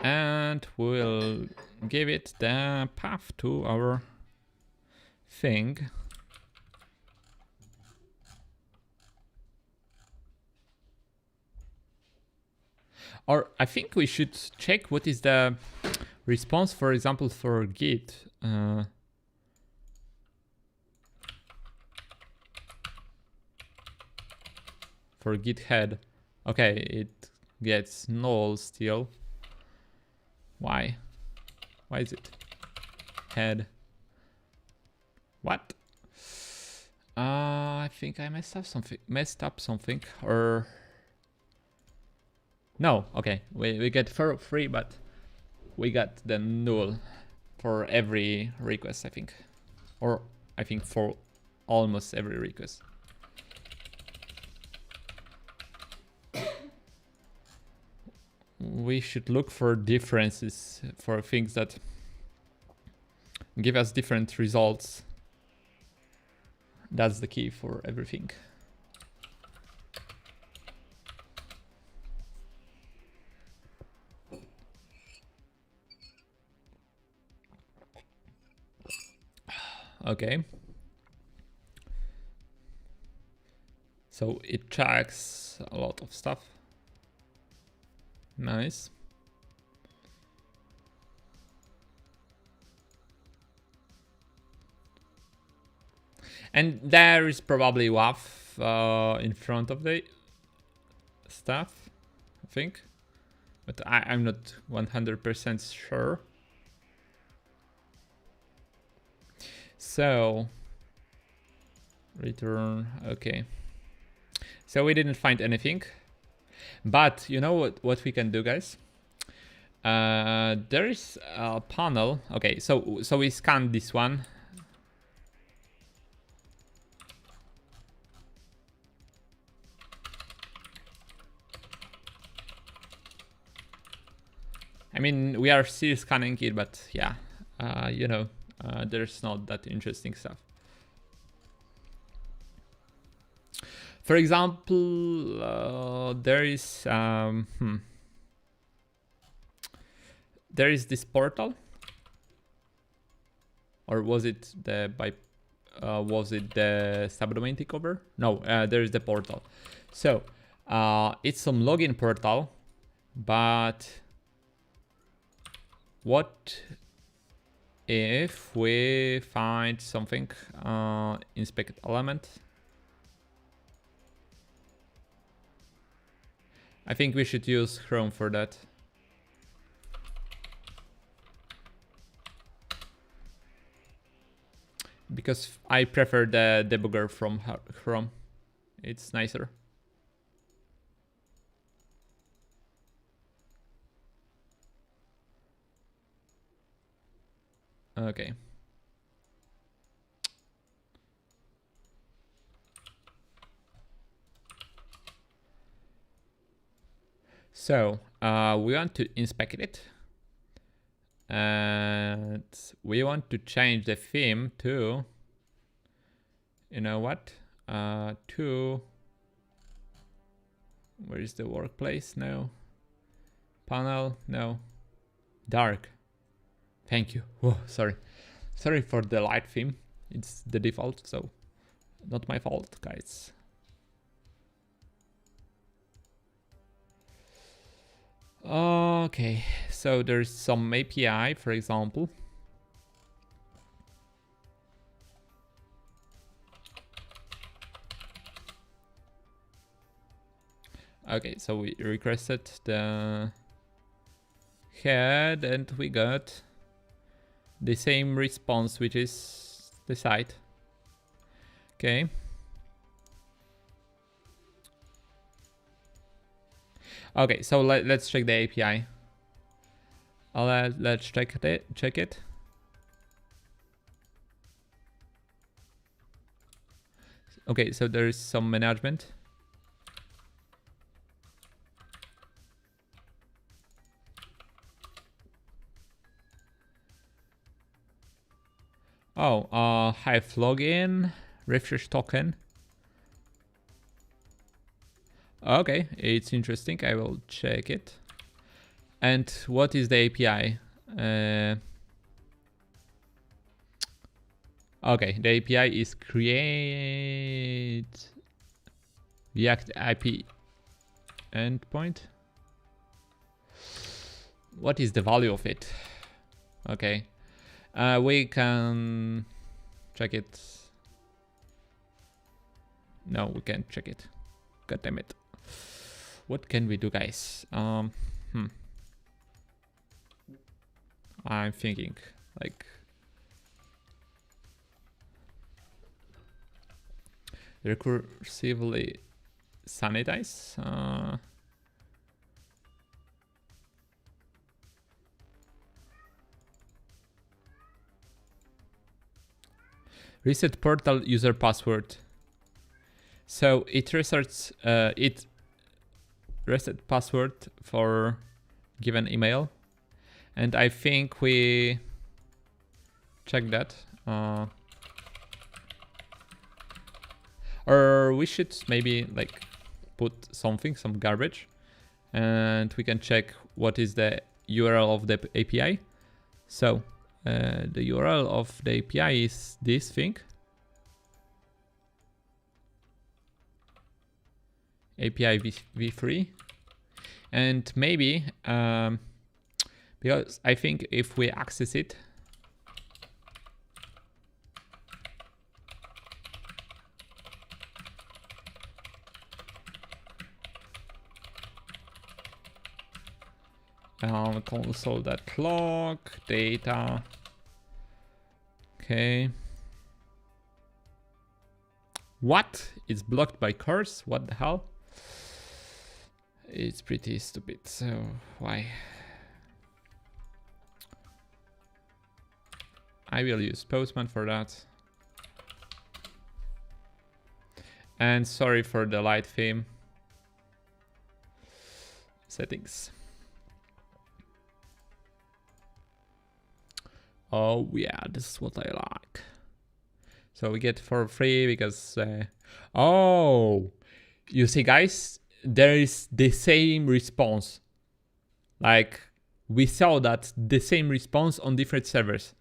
and we'll give it the path to our thing. Or I think we should check what is the response, for example, for Git. For Git head. Okay, it gets null still. Why? Why is it? Head. What? I think I messed up something. Or no, okay. We get free, but we got the null for every request, I think. Or I think for almost every request. We should look for differences, for things that give us different results. That's the key for everything. Okay. So it tracks a lot of stuff. Nice. And there is probably WAF in front of the stuff, I think. But I'm not 100% sure. So, return, okay. So we didn't find anything. But you know what we can do, guys? There is a panel. Okay, so we scanned this one. I mean, we are still scanning it, but yeah, you know, there's not that interesting stuff. For example, there is this portal, or was it the subdomain takeover? No, there is the portal. So it's some login portal, but what if we find something? Inspect element. I think we should use Chrome for that. Because I prefer the debugger from Chrome. It's nicer. Okay. So we want to inspect it, and we want to change the theme to, you know what, to, where is the workplace? No. Panel? No. Dark. Thank you. Oh, sorry for the light theme. It's the default, so not my fault, guys. Okay, so there's some API, for example. Okay, so we requested the head and we got the same response, which is the site. Okay. Okay, so let's check the API. Let's check it. Okay, so there is some management. Oh, Hive login, refresh token. Okay, it's interesting. I will check it. And what is the API? Okay, the API is create React IP endpoint. what is the value of it? Okay. We can check it. No, we can't check it. God damn it. What can we do, guys? I'm thinking, like, recursively sanitize. Reset portal user password. So it resets reset password for given email, and I think we check that. Or we should maybe like put some garbage, and we can check what is the URL of the API. So the URL of the API is this thing. API v3. And maybe, because I think if we access it, console.log data. Okay. What? It's blocked by curse? What the hell? It's pretty stupid, so why? I will use Postman for that. And sorry for the light theme. Settings. Oh yeah, this is what I like. So we get for free because, oh, you see guys, there is the same response. Like we saw that the same response on different servers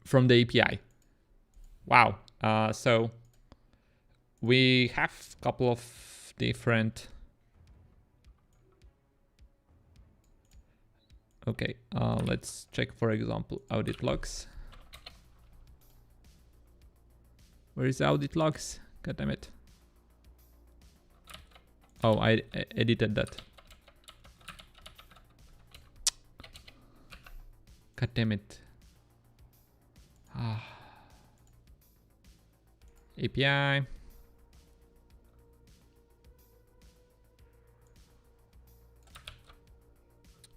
from the API. Wow. So we have a couple of different. Okay, let's check, for example, audit logs. Where is the audit logs? God damn it. Oh, I edited that. God damn it. API.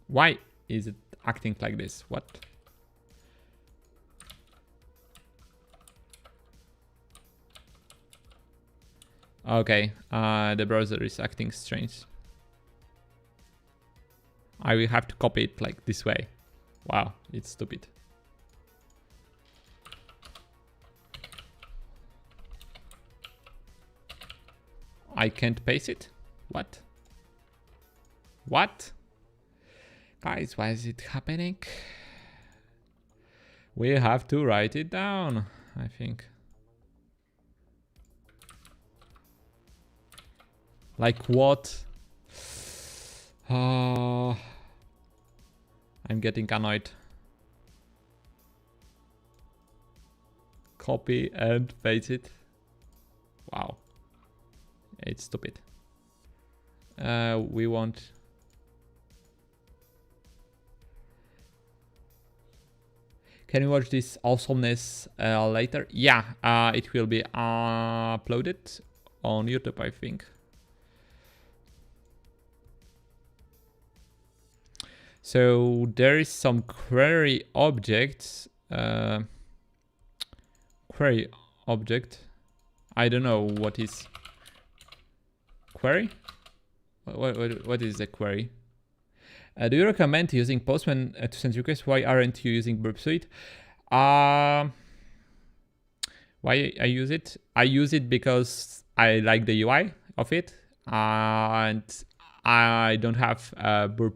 Why is it acting like this? What? Okay, the browser is acting strange. I will have to copy it like this way. Wow, it's stupid. I can't paste it? What? What? Guys, why is it happening? We have to write it down, I think. Like what? I'm getting annoyed. Copy and paste it. Wow. It's stupid. We want... Can you watch this awesomeness later? Yeah, it will be uploaded on YouTube, I think. So there is some query objects. Query object. I don't know what is query. What is the query? Do you recommend using Postman to send requests? Why aren't you using Burp Suite? Why I use it? I use it because I like the UI of it, and I don't have Burp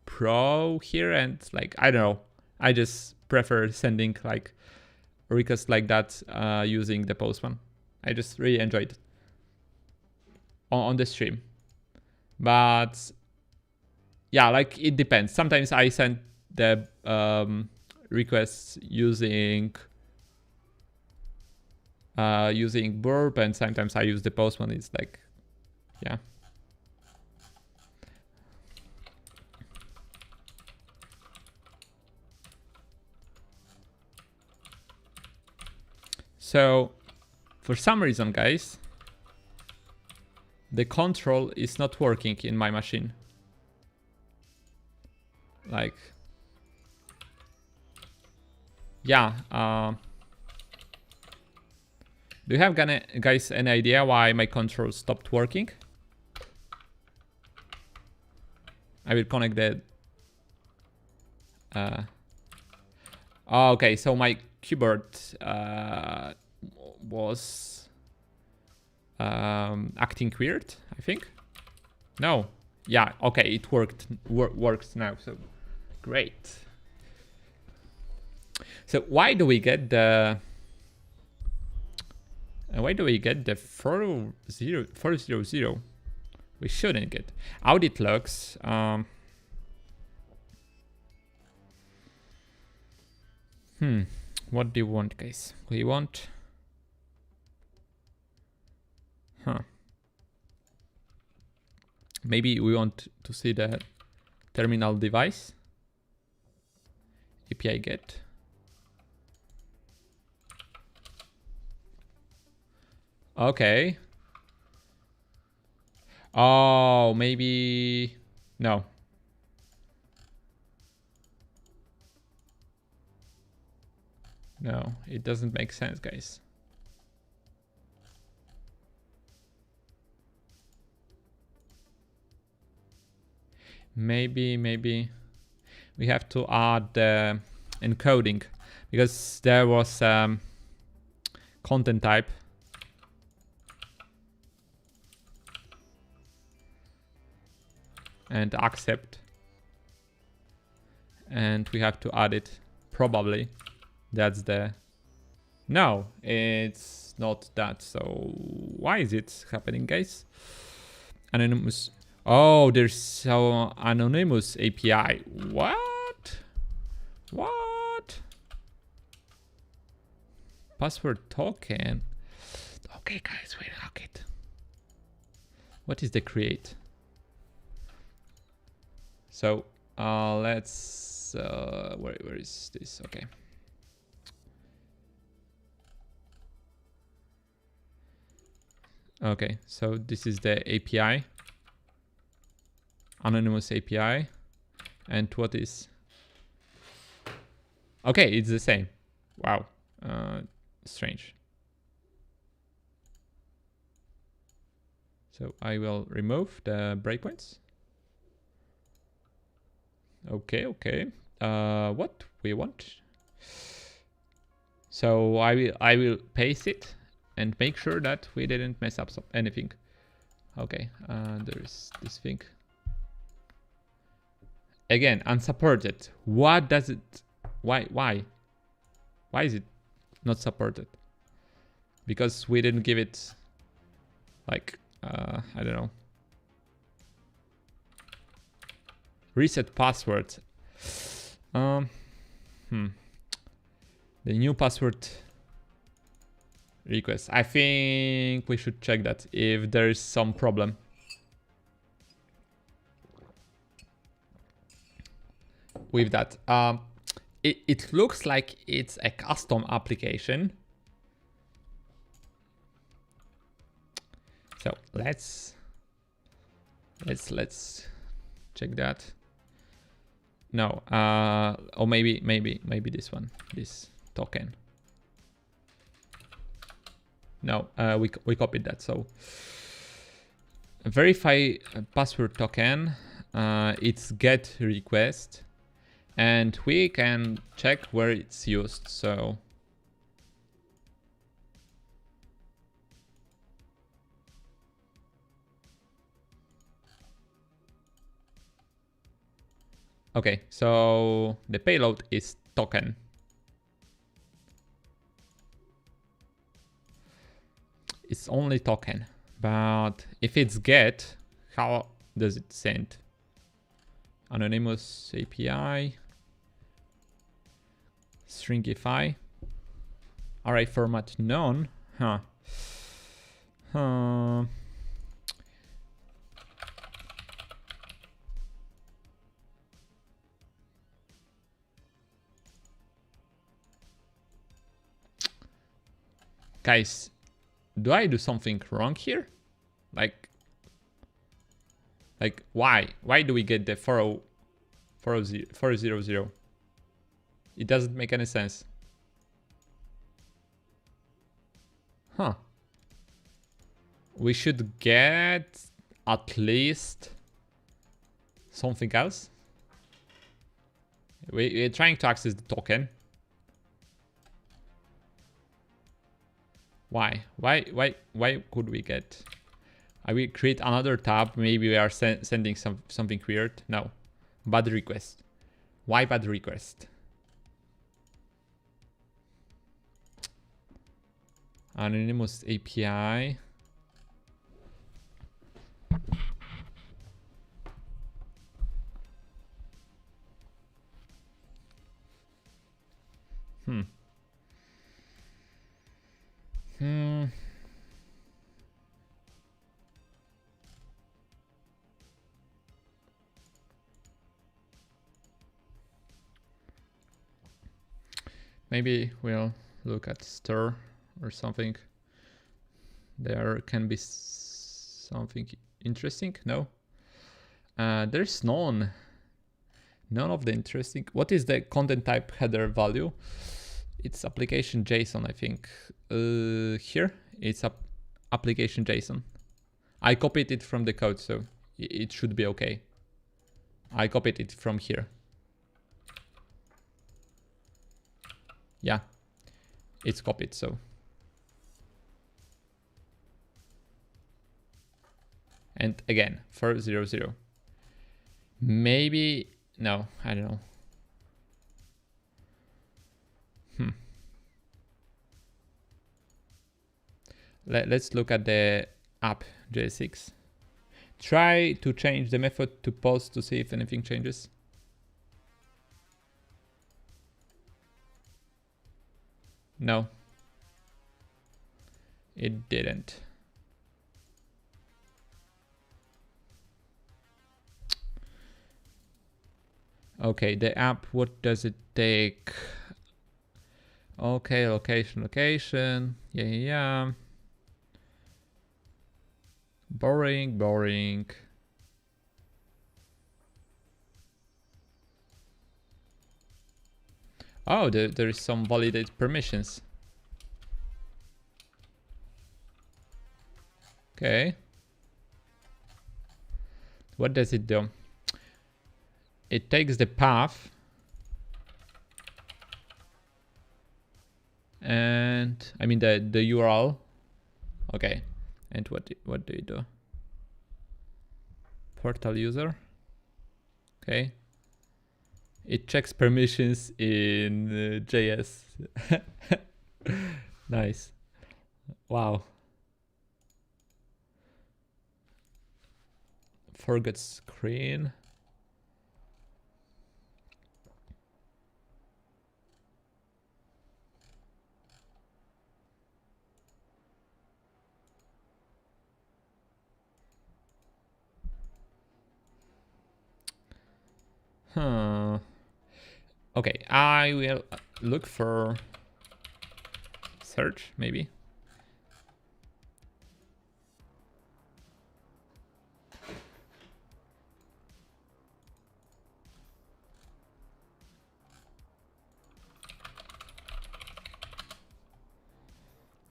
Pro here, and like I don't know. I just prefer sending like requests like that using the Postman. I just really enjoyed it on the stream, but yeah, like it depends. Sometimes I send the requests using Burp, and sometimes I use the Postman. It's like, yeah. So for some reason, guys, the control is not working in my machine. Like, yeah. Do you have, guys, any idea why my control stopped working? I will connect the... okay, so my keyboard was acting weird, I think. No. Yeah, okay, it works now, so great. So why do we get the 400? We shouldn't get audit logs. What do you want, guys? We want... Maybe we want to see the terminal device. API get. Okay. Oh, maybe... No. No, it doesn't make sense, guys. Maybe we have to add encoding, because there was content type. And accept. And we have to add it, probably. That's the... No, it's not that. So why is it happening, guys? Anonymous. Oh, there's so anonymous API. What? What? Password token. Okay, guys, wait, lock it. What is the create? So let's where is this? Okay. Okay, so this is the API, anonymous API, and what is? Okay, it's the same. Wow, strange. So I will remove the breakpoints. Okay, okay. What we want? So I will paste it and make sure that we didn't mess up anything. Okay, there's this thing. Again, unsupported. What does it? Why is it not supported? Because we didn't give it, like, I don't know. Reset password. The new password request. I think we should check that if there is some problem. With that. It looks like it's a custom application. So let's check that. No, or maybe this one, this token. No, we copied that. So verify password token. It's get request, and we can check where it's used. So okay, so the payload is token. It's only token, but if it's get, how does it send? Anonymous API. Stringify. Array format none. Huh. Guys, do I do something wrong here? Like why? Why do we get the 400? It doesn't make any sense. Huh. We should get at least something else. We're trying to access the token. Why could we get? I will create another tab. Maybe we are sending something weird. No, bad request. Why bad request? Anonymous API. Maybe we'll look at stir or something. There can be something interesting. No, there's none of the interesting. What is the content type header value? It's application JSON, I think. Here it's application JSON. I copied it from the code, so it should be okay. I copied it from here. Yeah, it's copied, so. And again, 400. Maybe, no, I don't know. Let's look at the app JSX. Try to change the method to post to see if anything changes. No, it didn't. Okay, the app, what does it take? Okay, location. Yeah. Boring. Oh, there is some validated permissions. Okay. What does it do? It takes the path and I mean the URL. Okay. And what do you do? Portal user. Okay. It checks permissions in JS. Nice. Wow. Forget screen. Okay, I will look for search, maybe.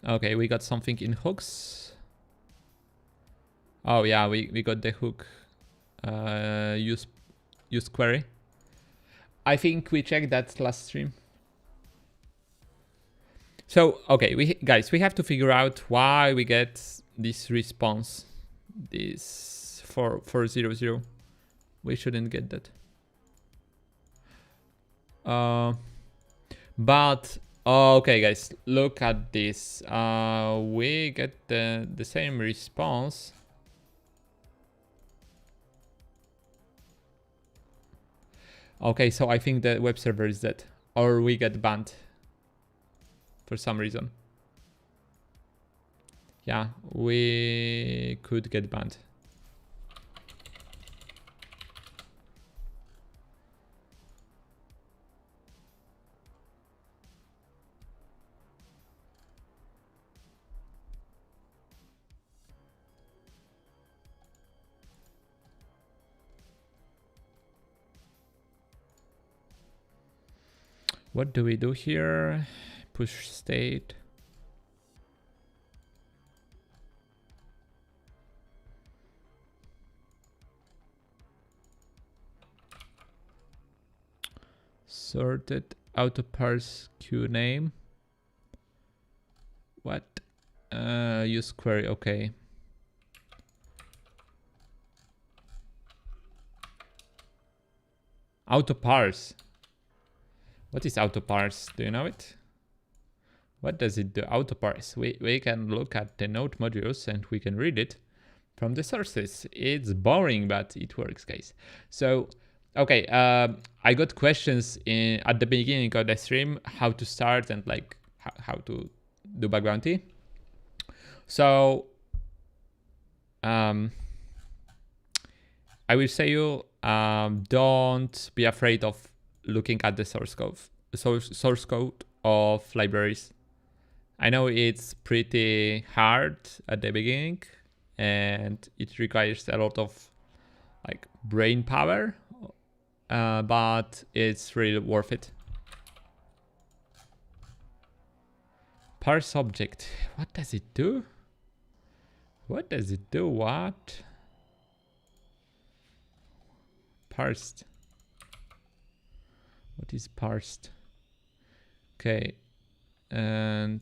Okay, we got something in hooks. Oh yeah, we got the hook use query. I think we checked that last stream. So, okay, guys, we have to figure out why we get this response, this 400. We shouldn't get that. But okay, guys, look at this. We get the same response. Okay, so I think the web server is dead. Or we get banned. For some reason. Yeah, we could get banned. What do we do here? Push state. Sorted auto parse queue name. What? Use query. Okay. Auto parse. What is auto parse? Do you know it? What does it do? Auto parse. We can look at the node modules and we can read it from the sources. It's boring, but it works, guys. So, okay, I got questions at the beginning of the stream how to start and like how to do bug bounty. So, I will say you don't be afraid of looking at the source code of libraries. I know it's pretty hard at the beginning and it requires a lot of like brain power, but it's really worth it. Parse object. What does it do? What does it do? What? Parsed. What is parsed? Okay. And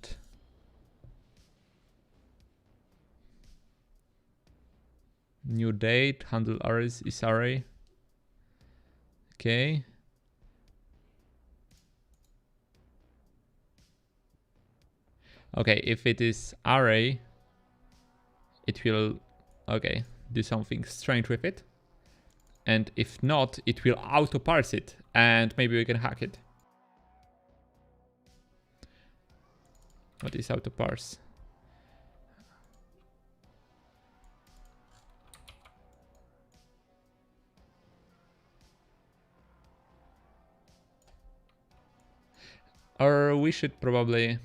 new date, handle arrays is array. Okay. Okay, if it is array, it will, okay, do something strange with it. And if not, it will auto parse it and maybe we can hack it. What is auto parse? Or we should probably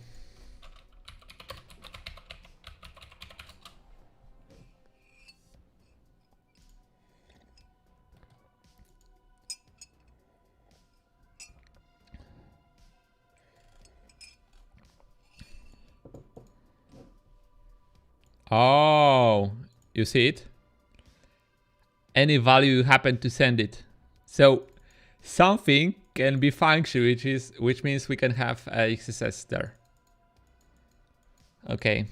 oh, you see it? Any value you happen to send it. So something can be function, which means we can have XSS there. Okay.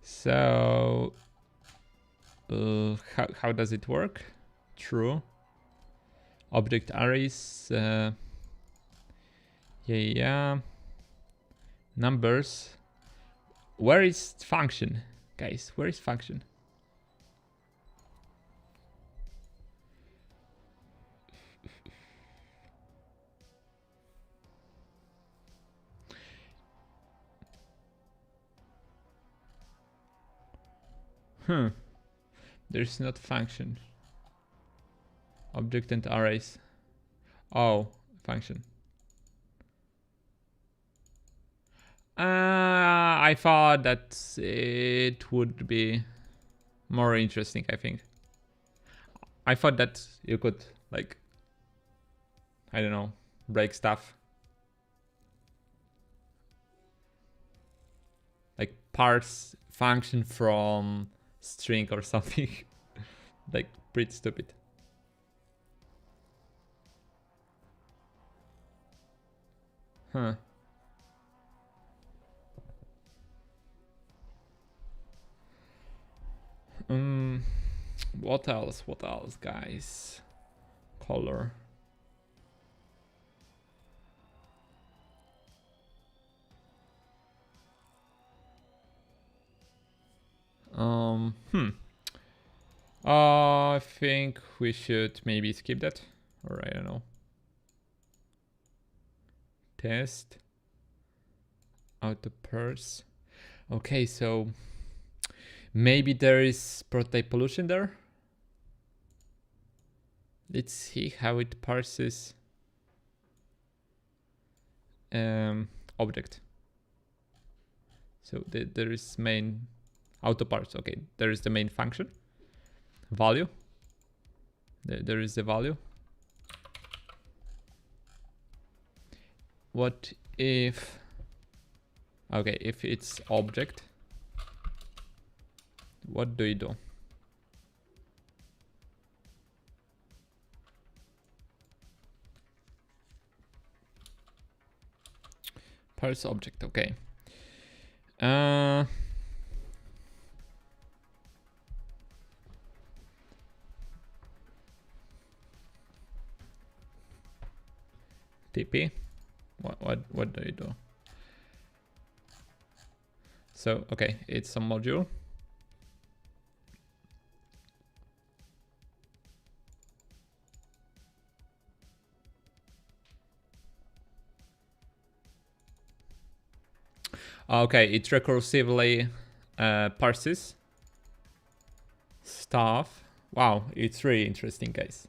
So how does it work? True. Object arrays. Yeah. Numbers. Where is function, guys? Where is function? There's not function. Object and arrays. Oh, function. I thought that it would be more interesting, I think. I thought that you could, like, I don't know, break stuff. Like parse function from string or something. Like, pretty stupid. Huh. What else? What else, guys? Color. I think we should maybe skip that, or I don't know. Test. Auto parse. Okay, so maybe there is prototype pollution there. Let's see how it parses object. So there is main auto parse. Okay, there is the main function value. There is the value. What if, okay, if it's object, what do you do? Parse object, okay. TP. What do you do? So okay, it's a module. Okay, it recursively parses stuff. Wow, it's really interesting, guys.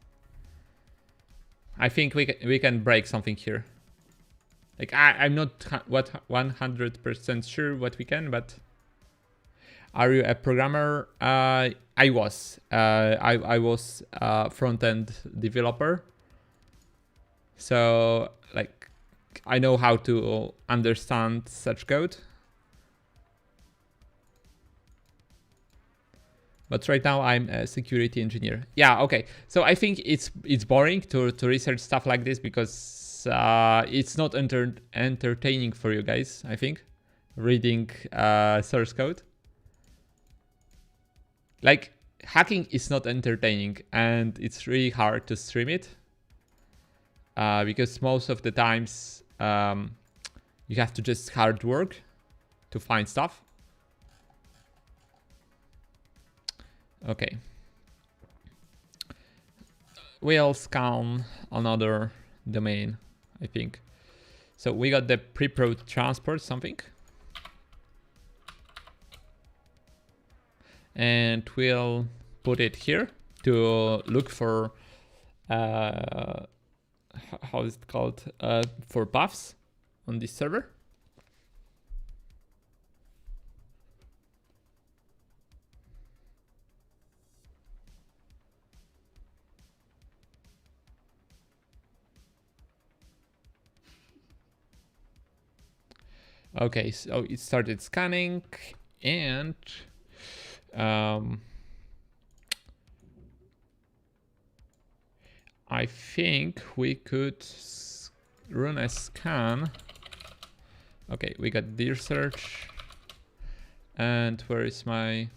I think we can break something here. Like I'm not 100% sure what we can, but are you a programmer? I was. I was a front-end developer. So like I know how to understand such code. But right now I'm a security engineer. Yeah, okay. So I think it's boring to research stuff like this because it's not entertaining for you guys, I think, reading source code. Like hacking is not entertaining and it's really hard to stream it because most of the times you have to just hard work to find stuff. Okay. We'll scan another domain, I think. So we got the pre-prod transport something. And we'll put it here to look for, how is it called? For paths on this server. Okay, so it started scanning and I think we could run a scan. Okay, we got dir search. And where is my...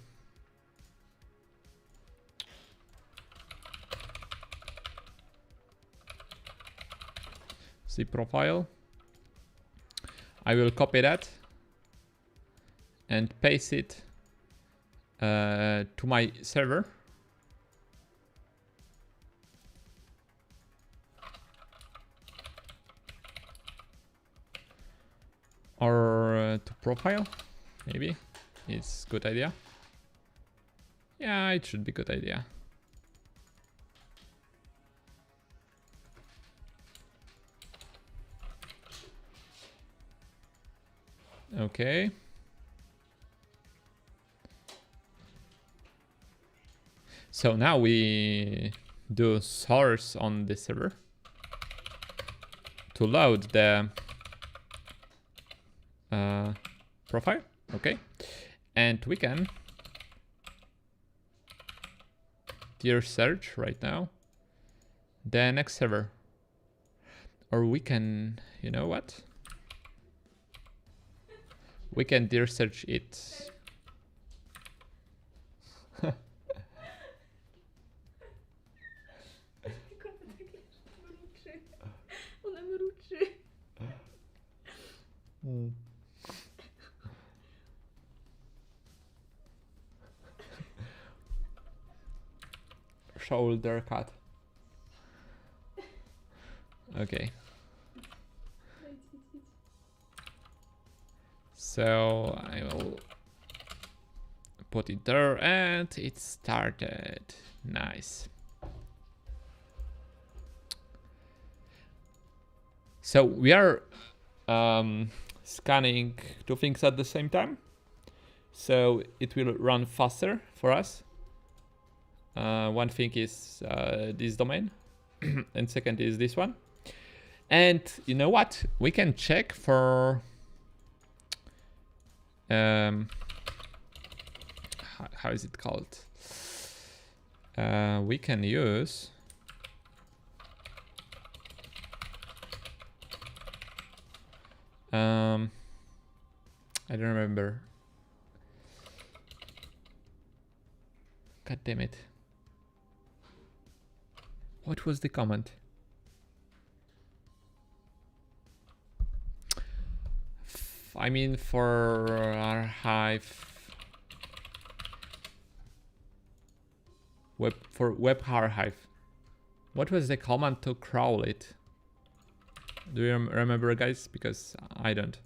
C profile? I will copy that and paste it to my server. Or to profile, maybe. It's a good idea. Yeah, it should be a good idea. Okay. So now we do source on the server to load the profile. Okay. And we can dir search right now the next server. Or we can, you know what? We can dir search it. Ona mruczy. shoulder cut. Okay. So I will put it there and it started. Nice. So we are scanning two things at the same time. So it will run faster for us. One thing is this domain and second is this one. And you know what? We can check for how is it called? We can use I don't remember. God damn it. What was the comment? I mean for archive web archive. What was the command to crawl it? Do you remember, guys? Because I don't.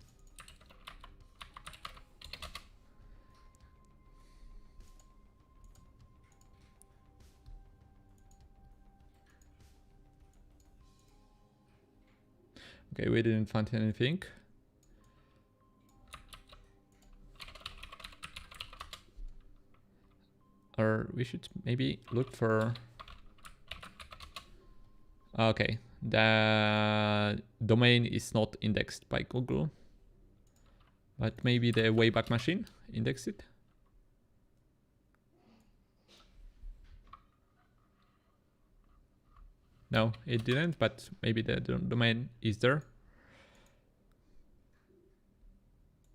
Okay, we didn't find anything. Or we should maybe look for... Okay, the domain is not indexed by Google, but maybe the Wayback Machine indexed it. No, it didn't, but maybe the domain is there.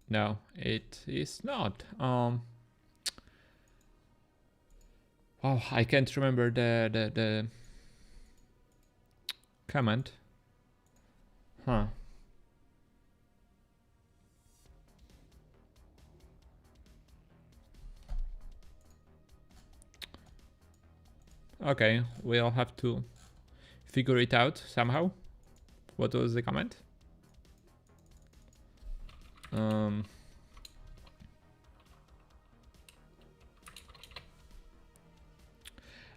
No, it is not. Oh, I can't remember the comment. Huh. Okay, we'll have to figure it out somehow. What was the comment?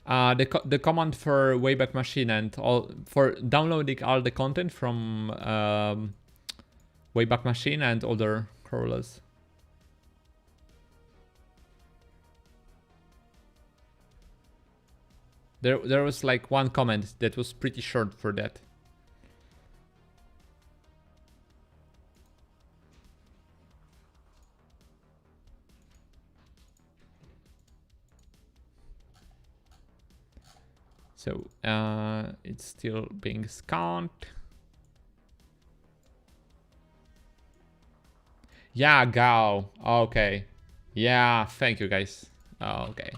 The command for Wayback Machine and all for downloading all the content from Wayback Machine and other crawlers. There was like one comment that was pretty short for that. So it's still being scanned. Yeah, Gao. Okay. Yeah, thank you guys. Okay.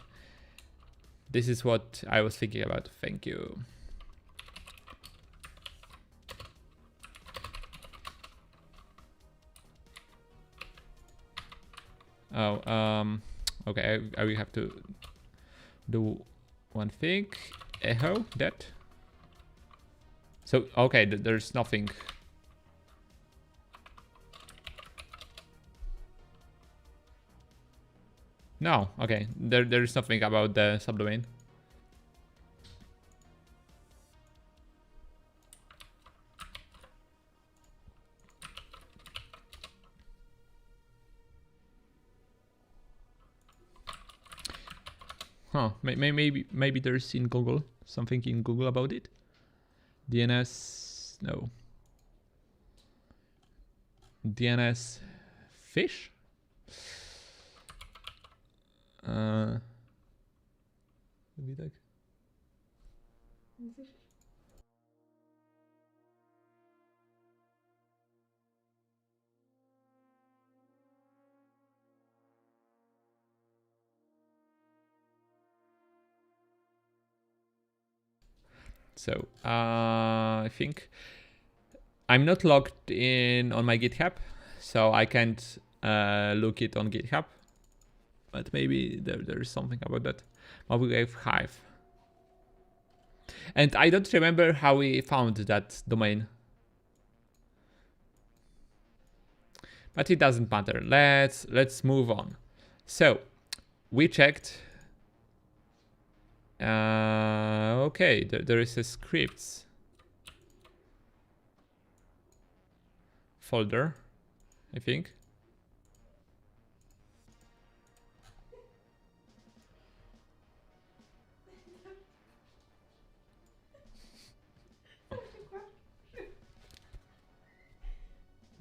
This is what I was thinking about. Thank you. Oh, okay, I will have to do one thing. Echo that. So, okay, there's nothing. No, okay, there's nothing about the subdomain. Huh, maybe there's in Google, something in Google about it. DNS, no. DNS fish? Maybe tak. So I think I'm not logged in on my GitHub, so I can't look it on GitHub. But maybe there is something about that. Mobile Hive. And I don't remember how we found that domain. But it doesn't matter. Let's move on. So we checked. Okay, there is a scripts folder, I think.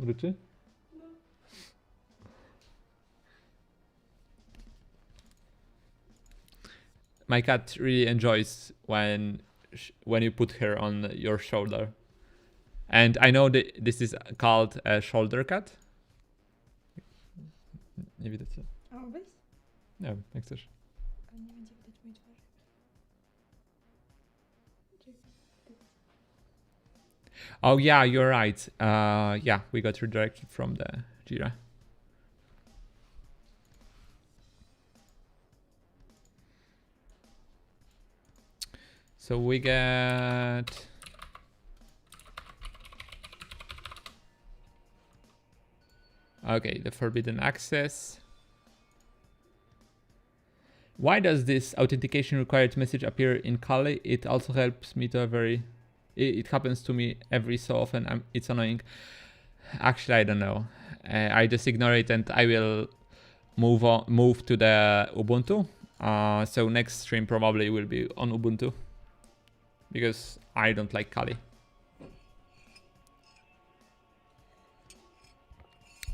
Ruczy? My cat really enjoys when you put her on your shoulder. And I know that this is called a shoulder cat. Nie widać cię. A weź? Nie wiem, jak chcesz. A nie będzie widać mojej twarzy. Oh yeah, you're right. Yeah, we got redirected from the Jira. So we get okay, the forbidden access. Why does this authentication required message appear in Kali? It also helps me to it happens to me every so often. It's annoying. Actually, I don't know. I just ignore it and I will move to the Ubuntu. So next stream probably will be on Ubuntu because I don't like Kali.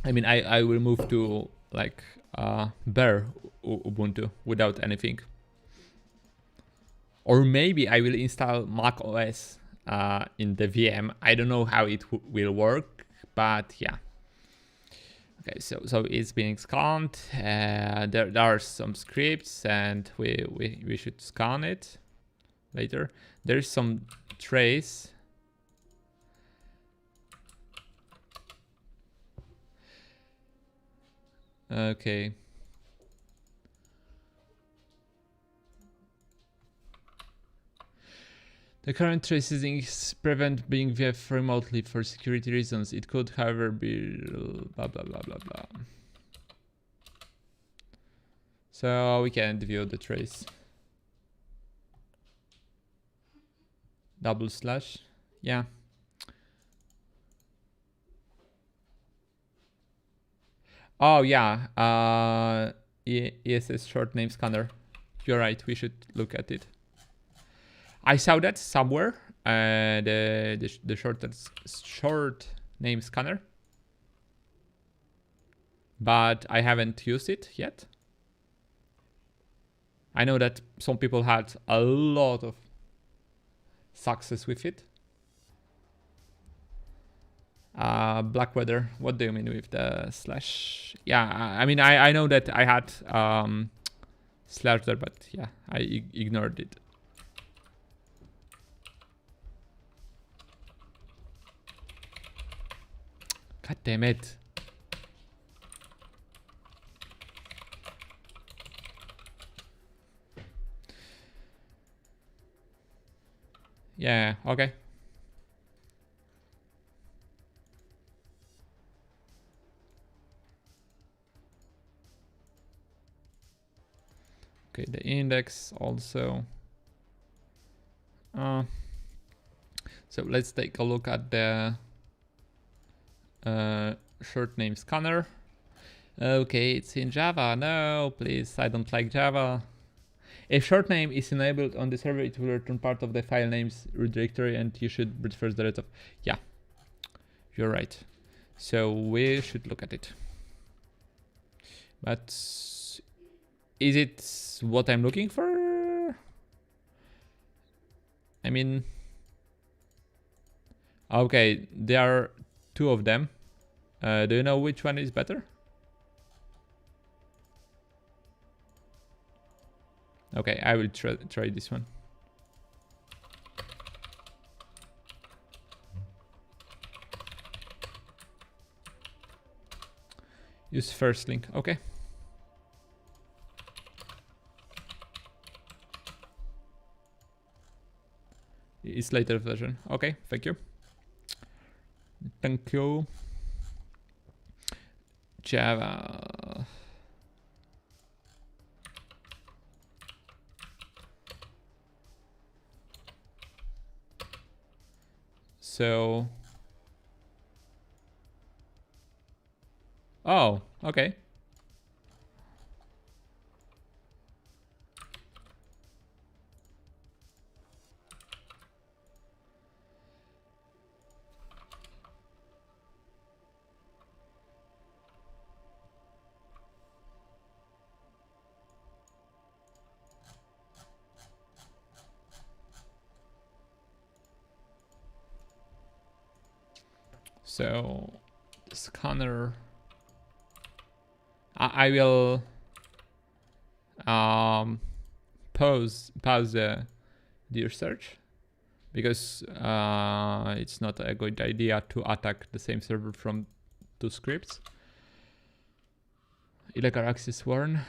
I mean, I will move to like bare Ubuntu without anything. Or maybe I will install Mac OS in the VM. I don't know how it will work, but yeah. Okay, so it's being scanned. There are some scripts, and we should scan it later. There's some trace. Okay. The current tracing is prevent being viewed remotely for security reasons. It could, however, be blah blah blah blah blah. So we can't view the trace. // yeah. Oh yeah, ESS short name scanner. You're right, we should look at it. I saw that somewhere, the short name scanner, but I haven't used it yet. I know that some people had a lot of success with it. Blackweather, what do you mean with the /? Yeah, I mean, I know that I had / there, but yeah, I ignored it. God damn it. Yeah, okay. Okay, the index also. So let's take a look at the short name scanner. Okay, it's in Java. No, please, I don't like Java. If short name is enabled on the server, it will return part of the file names directory, and you should breathe first the rest of. Yeah, you're right. So we should look at it. But is it what I'm looking for? I mean, okay, there are two of them. Do you know which one is better? Okay, I will try this one. Use first link. Okay. it's later version. Okay, thank you. Thank you. Java. So. Oh, okay. So, scanner. I will pause the search because it's not a good idea to attack the same server from two scripts. Illegal access warn.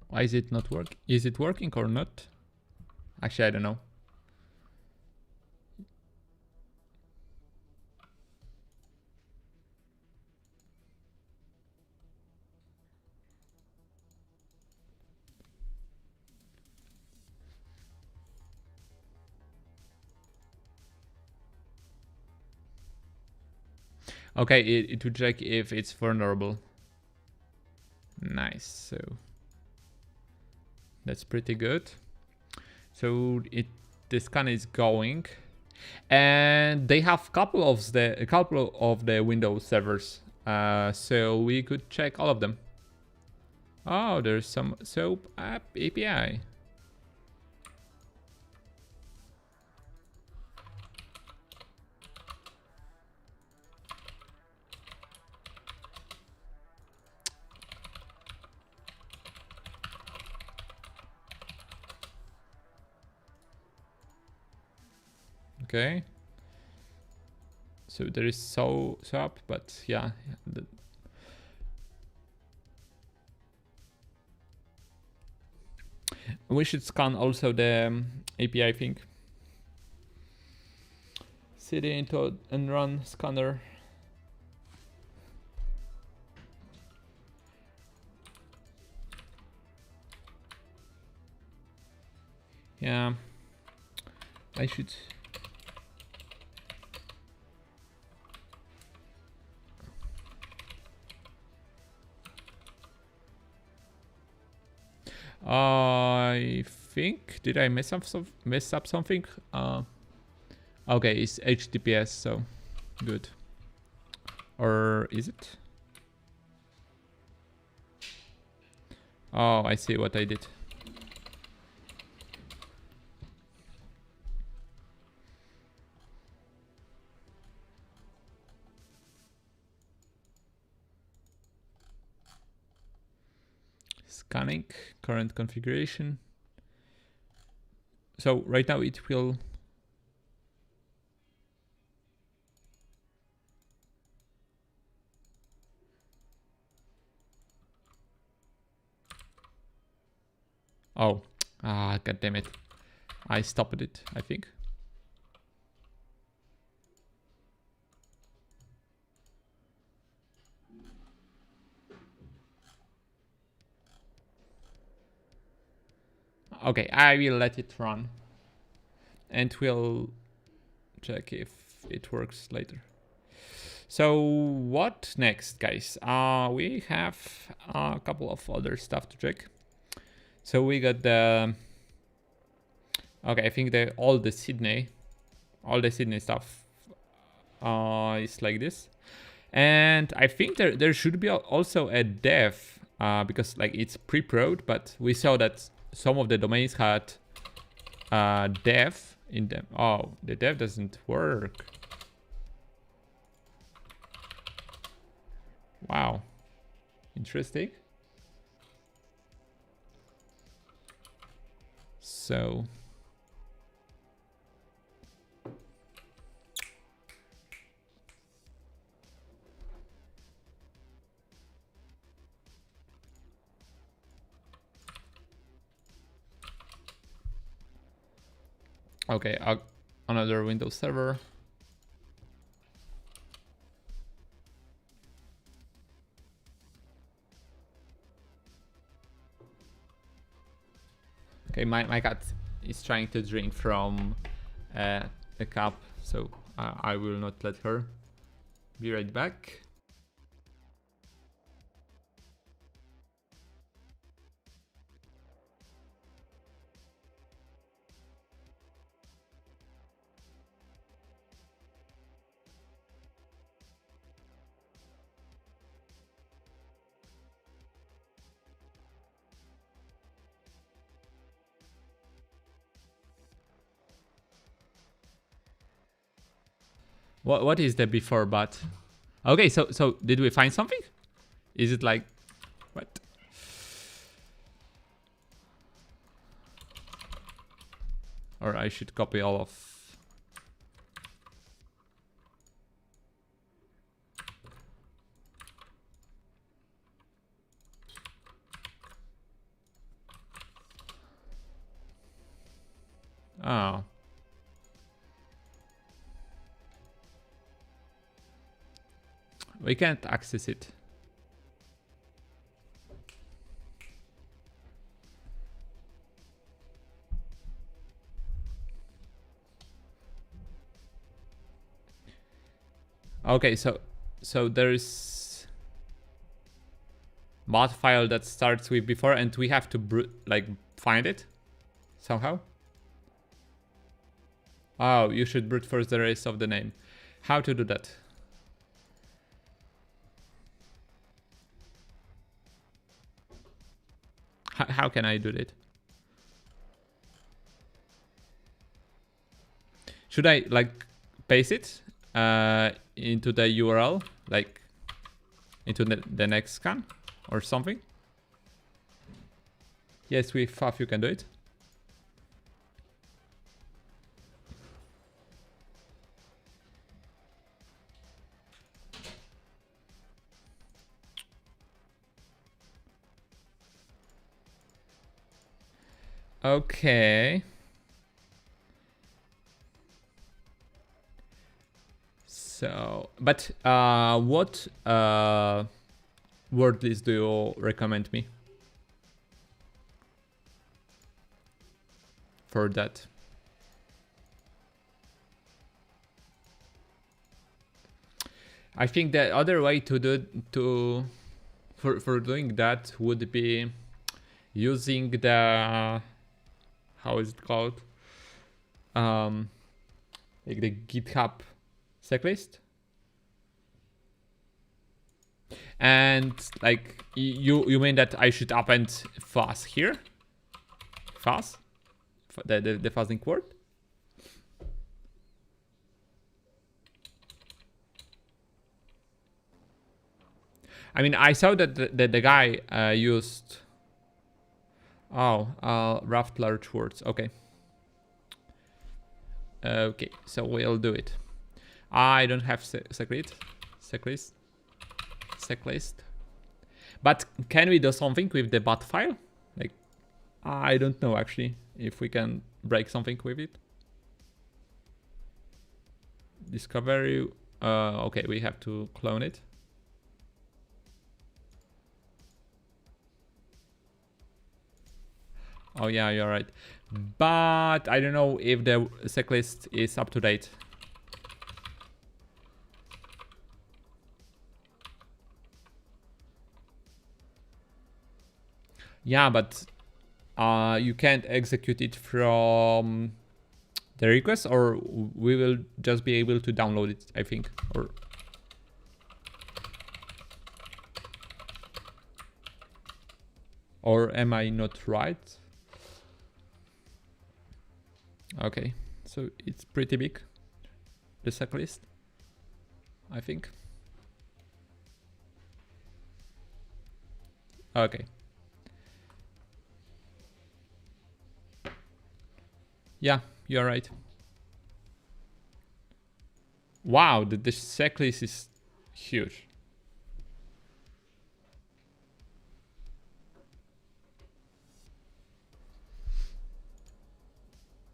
Why is it not working? Is it working or not? Actually, I don't know. Okay, it will check if it's vulnerable. Nice, so that's pretty good. So the scan is going, and they have a couple of the Windows servers. So we could check all of them. Oh, there's some SOAP app API. Okay. So there is SOAP, but yeah. We should scan also the API thing. Cd into and run scanner. Yeah, I should. I think, did I mess up something? Okay, it's HTTPS, so good. Or is it? Oh, I see what I did. Scanning current configuration. So right now it will. Oh, god damn it. I stopped it, I think. Okay, I will let it run. And we'll check if it works later. So what next, guys? We have a couple of other stuff to check. So we got the. Okay, I think all the Sydney stuff is like this, and I think there should be also a dev because like it's pre-prod, but we saw that some of the domains had dev in them. Oh, the dev doesn't work. Wow, interesting. So Okay, another Windows server. Okay, my cat is trying to drink from a cup, so I will not let her. Be right back. What is the before but? Okay, so did we find something? Is it like what? Or I should copy all of. Oh. We can't access it. Okay, so there is mod file that starts with before, and we have to like find it somehow. Oh, you should brute force the rest of the name. How to do that? How can I do it? Should I like paste it into the URL, like into the next scan or something? Yes, with FAF you can do it. Okay. So, but what word list do you recommend me for that? I think the other way to do for doing that would be using the, how is it called? Like the GitHub checklist. And like you mean that I should append fast here? Fast? The fast link word? I mean, I saw that the guy used raft large words. Okay. Okay, so we'll do it. I don't have checklist. But can we do something with the bat file? Like, I don't know actually if we can break something with it. Discovery. Okay, we have to clone it. Oh yeah, you're right. But I don't know if the checklist is up to date. Yeah, but you can't execute it from the request, or we will just be able to download it, I think. Or am I not right? Okay, so it's pretty big, the checklist, I think. Okay. Yeah, you're right. Wow, the checklist is huge.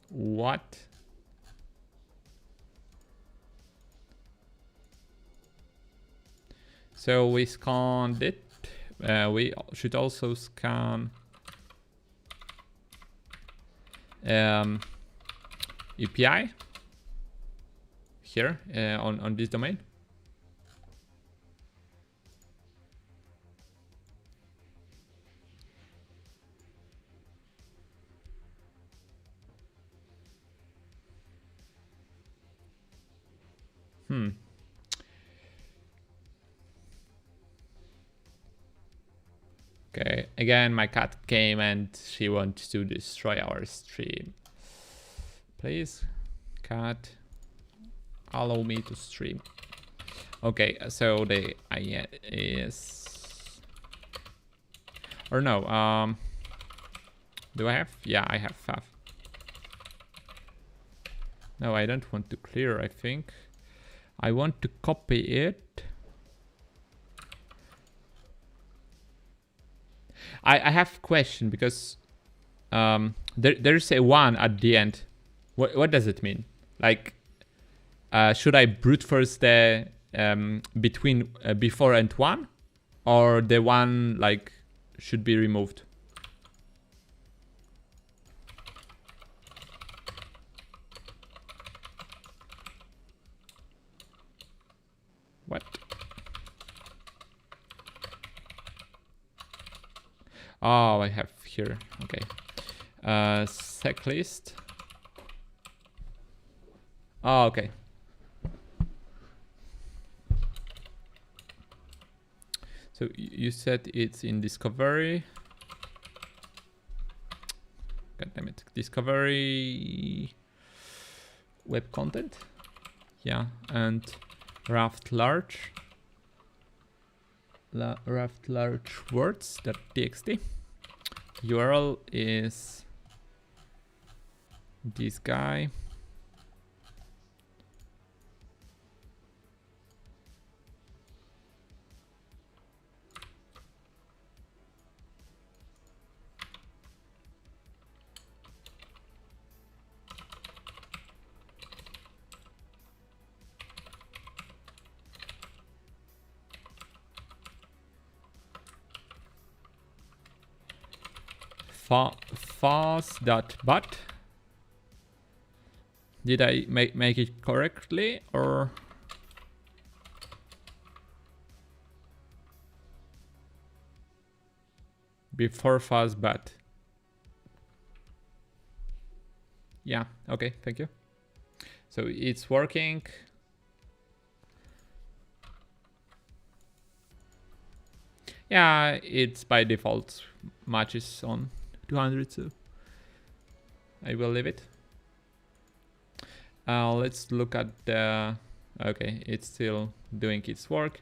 What? So we scanned it. We should also scan API here on this domain. Okay, again, my cat came and she wants to destroy our stream. Please, cat, allow me to stream. Okay, so the idea is, or no, do I have? Yeah, I have. No, I don't want to clear, I think. I want to copy it. I have question because there's a 1 at the end. What does it mean? Like, should I brute force the between before and 1, or the 1 like should be removed? What? Oh, I have here. Okay. Sec list. Oh, okay. So you said it's in discovery. God damn it. Discovery web content. Yeah, and raft large. Raft large words.txt. URL is this guy. Fast.but. Did I make it correctly or? Before fast but. Yeah, okay, thank you. So it's working. Yeah, it's by default matches on 200, so I will leave it. Let's look at the, okay, it's still doing its work.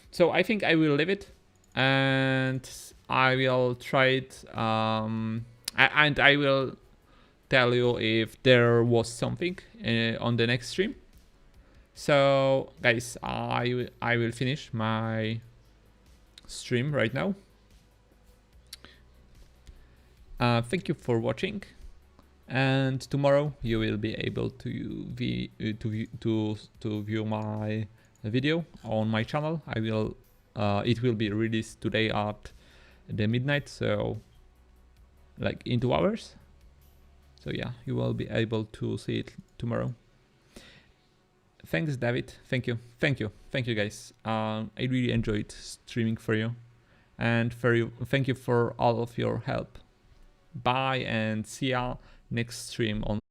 So I think I will leave it and I will try it and I will tell you if there was something on the next stream. So guys, I will finish my stream right now. Thank you for watching, and tomorrow you will be able to view my video on my channel. I will it will be released today at the midnight, so like in 2 hours. So yeah, you will be able to see it tomorrow. Thanks, David. Thank you guys. I really enjoyed streaming for you, and thank you for all of your help. Bye and see ya next stream on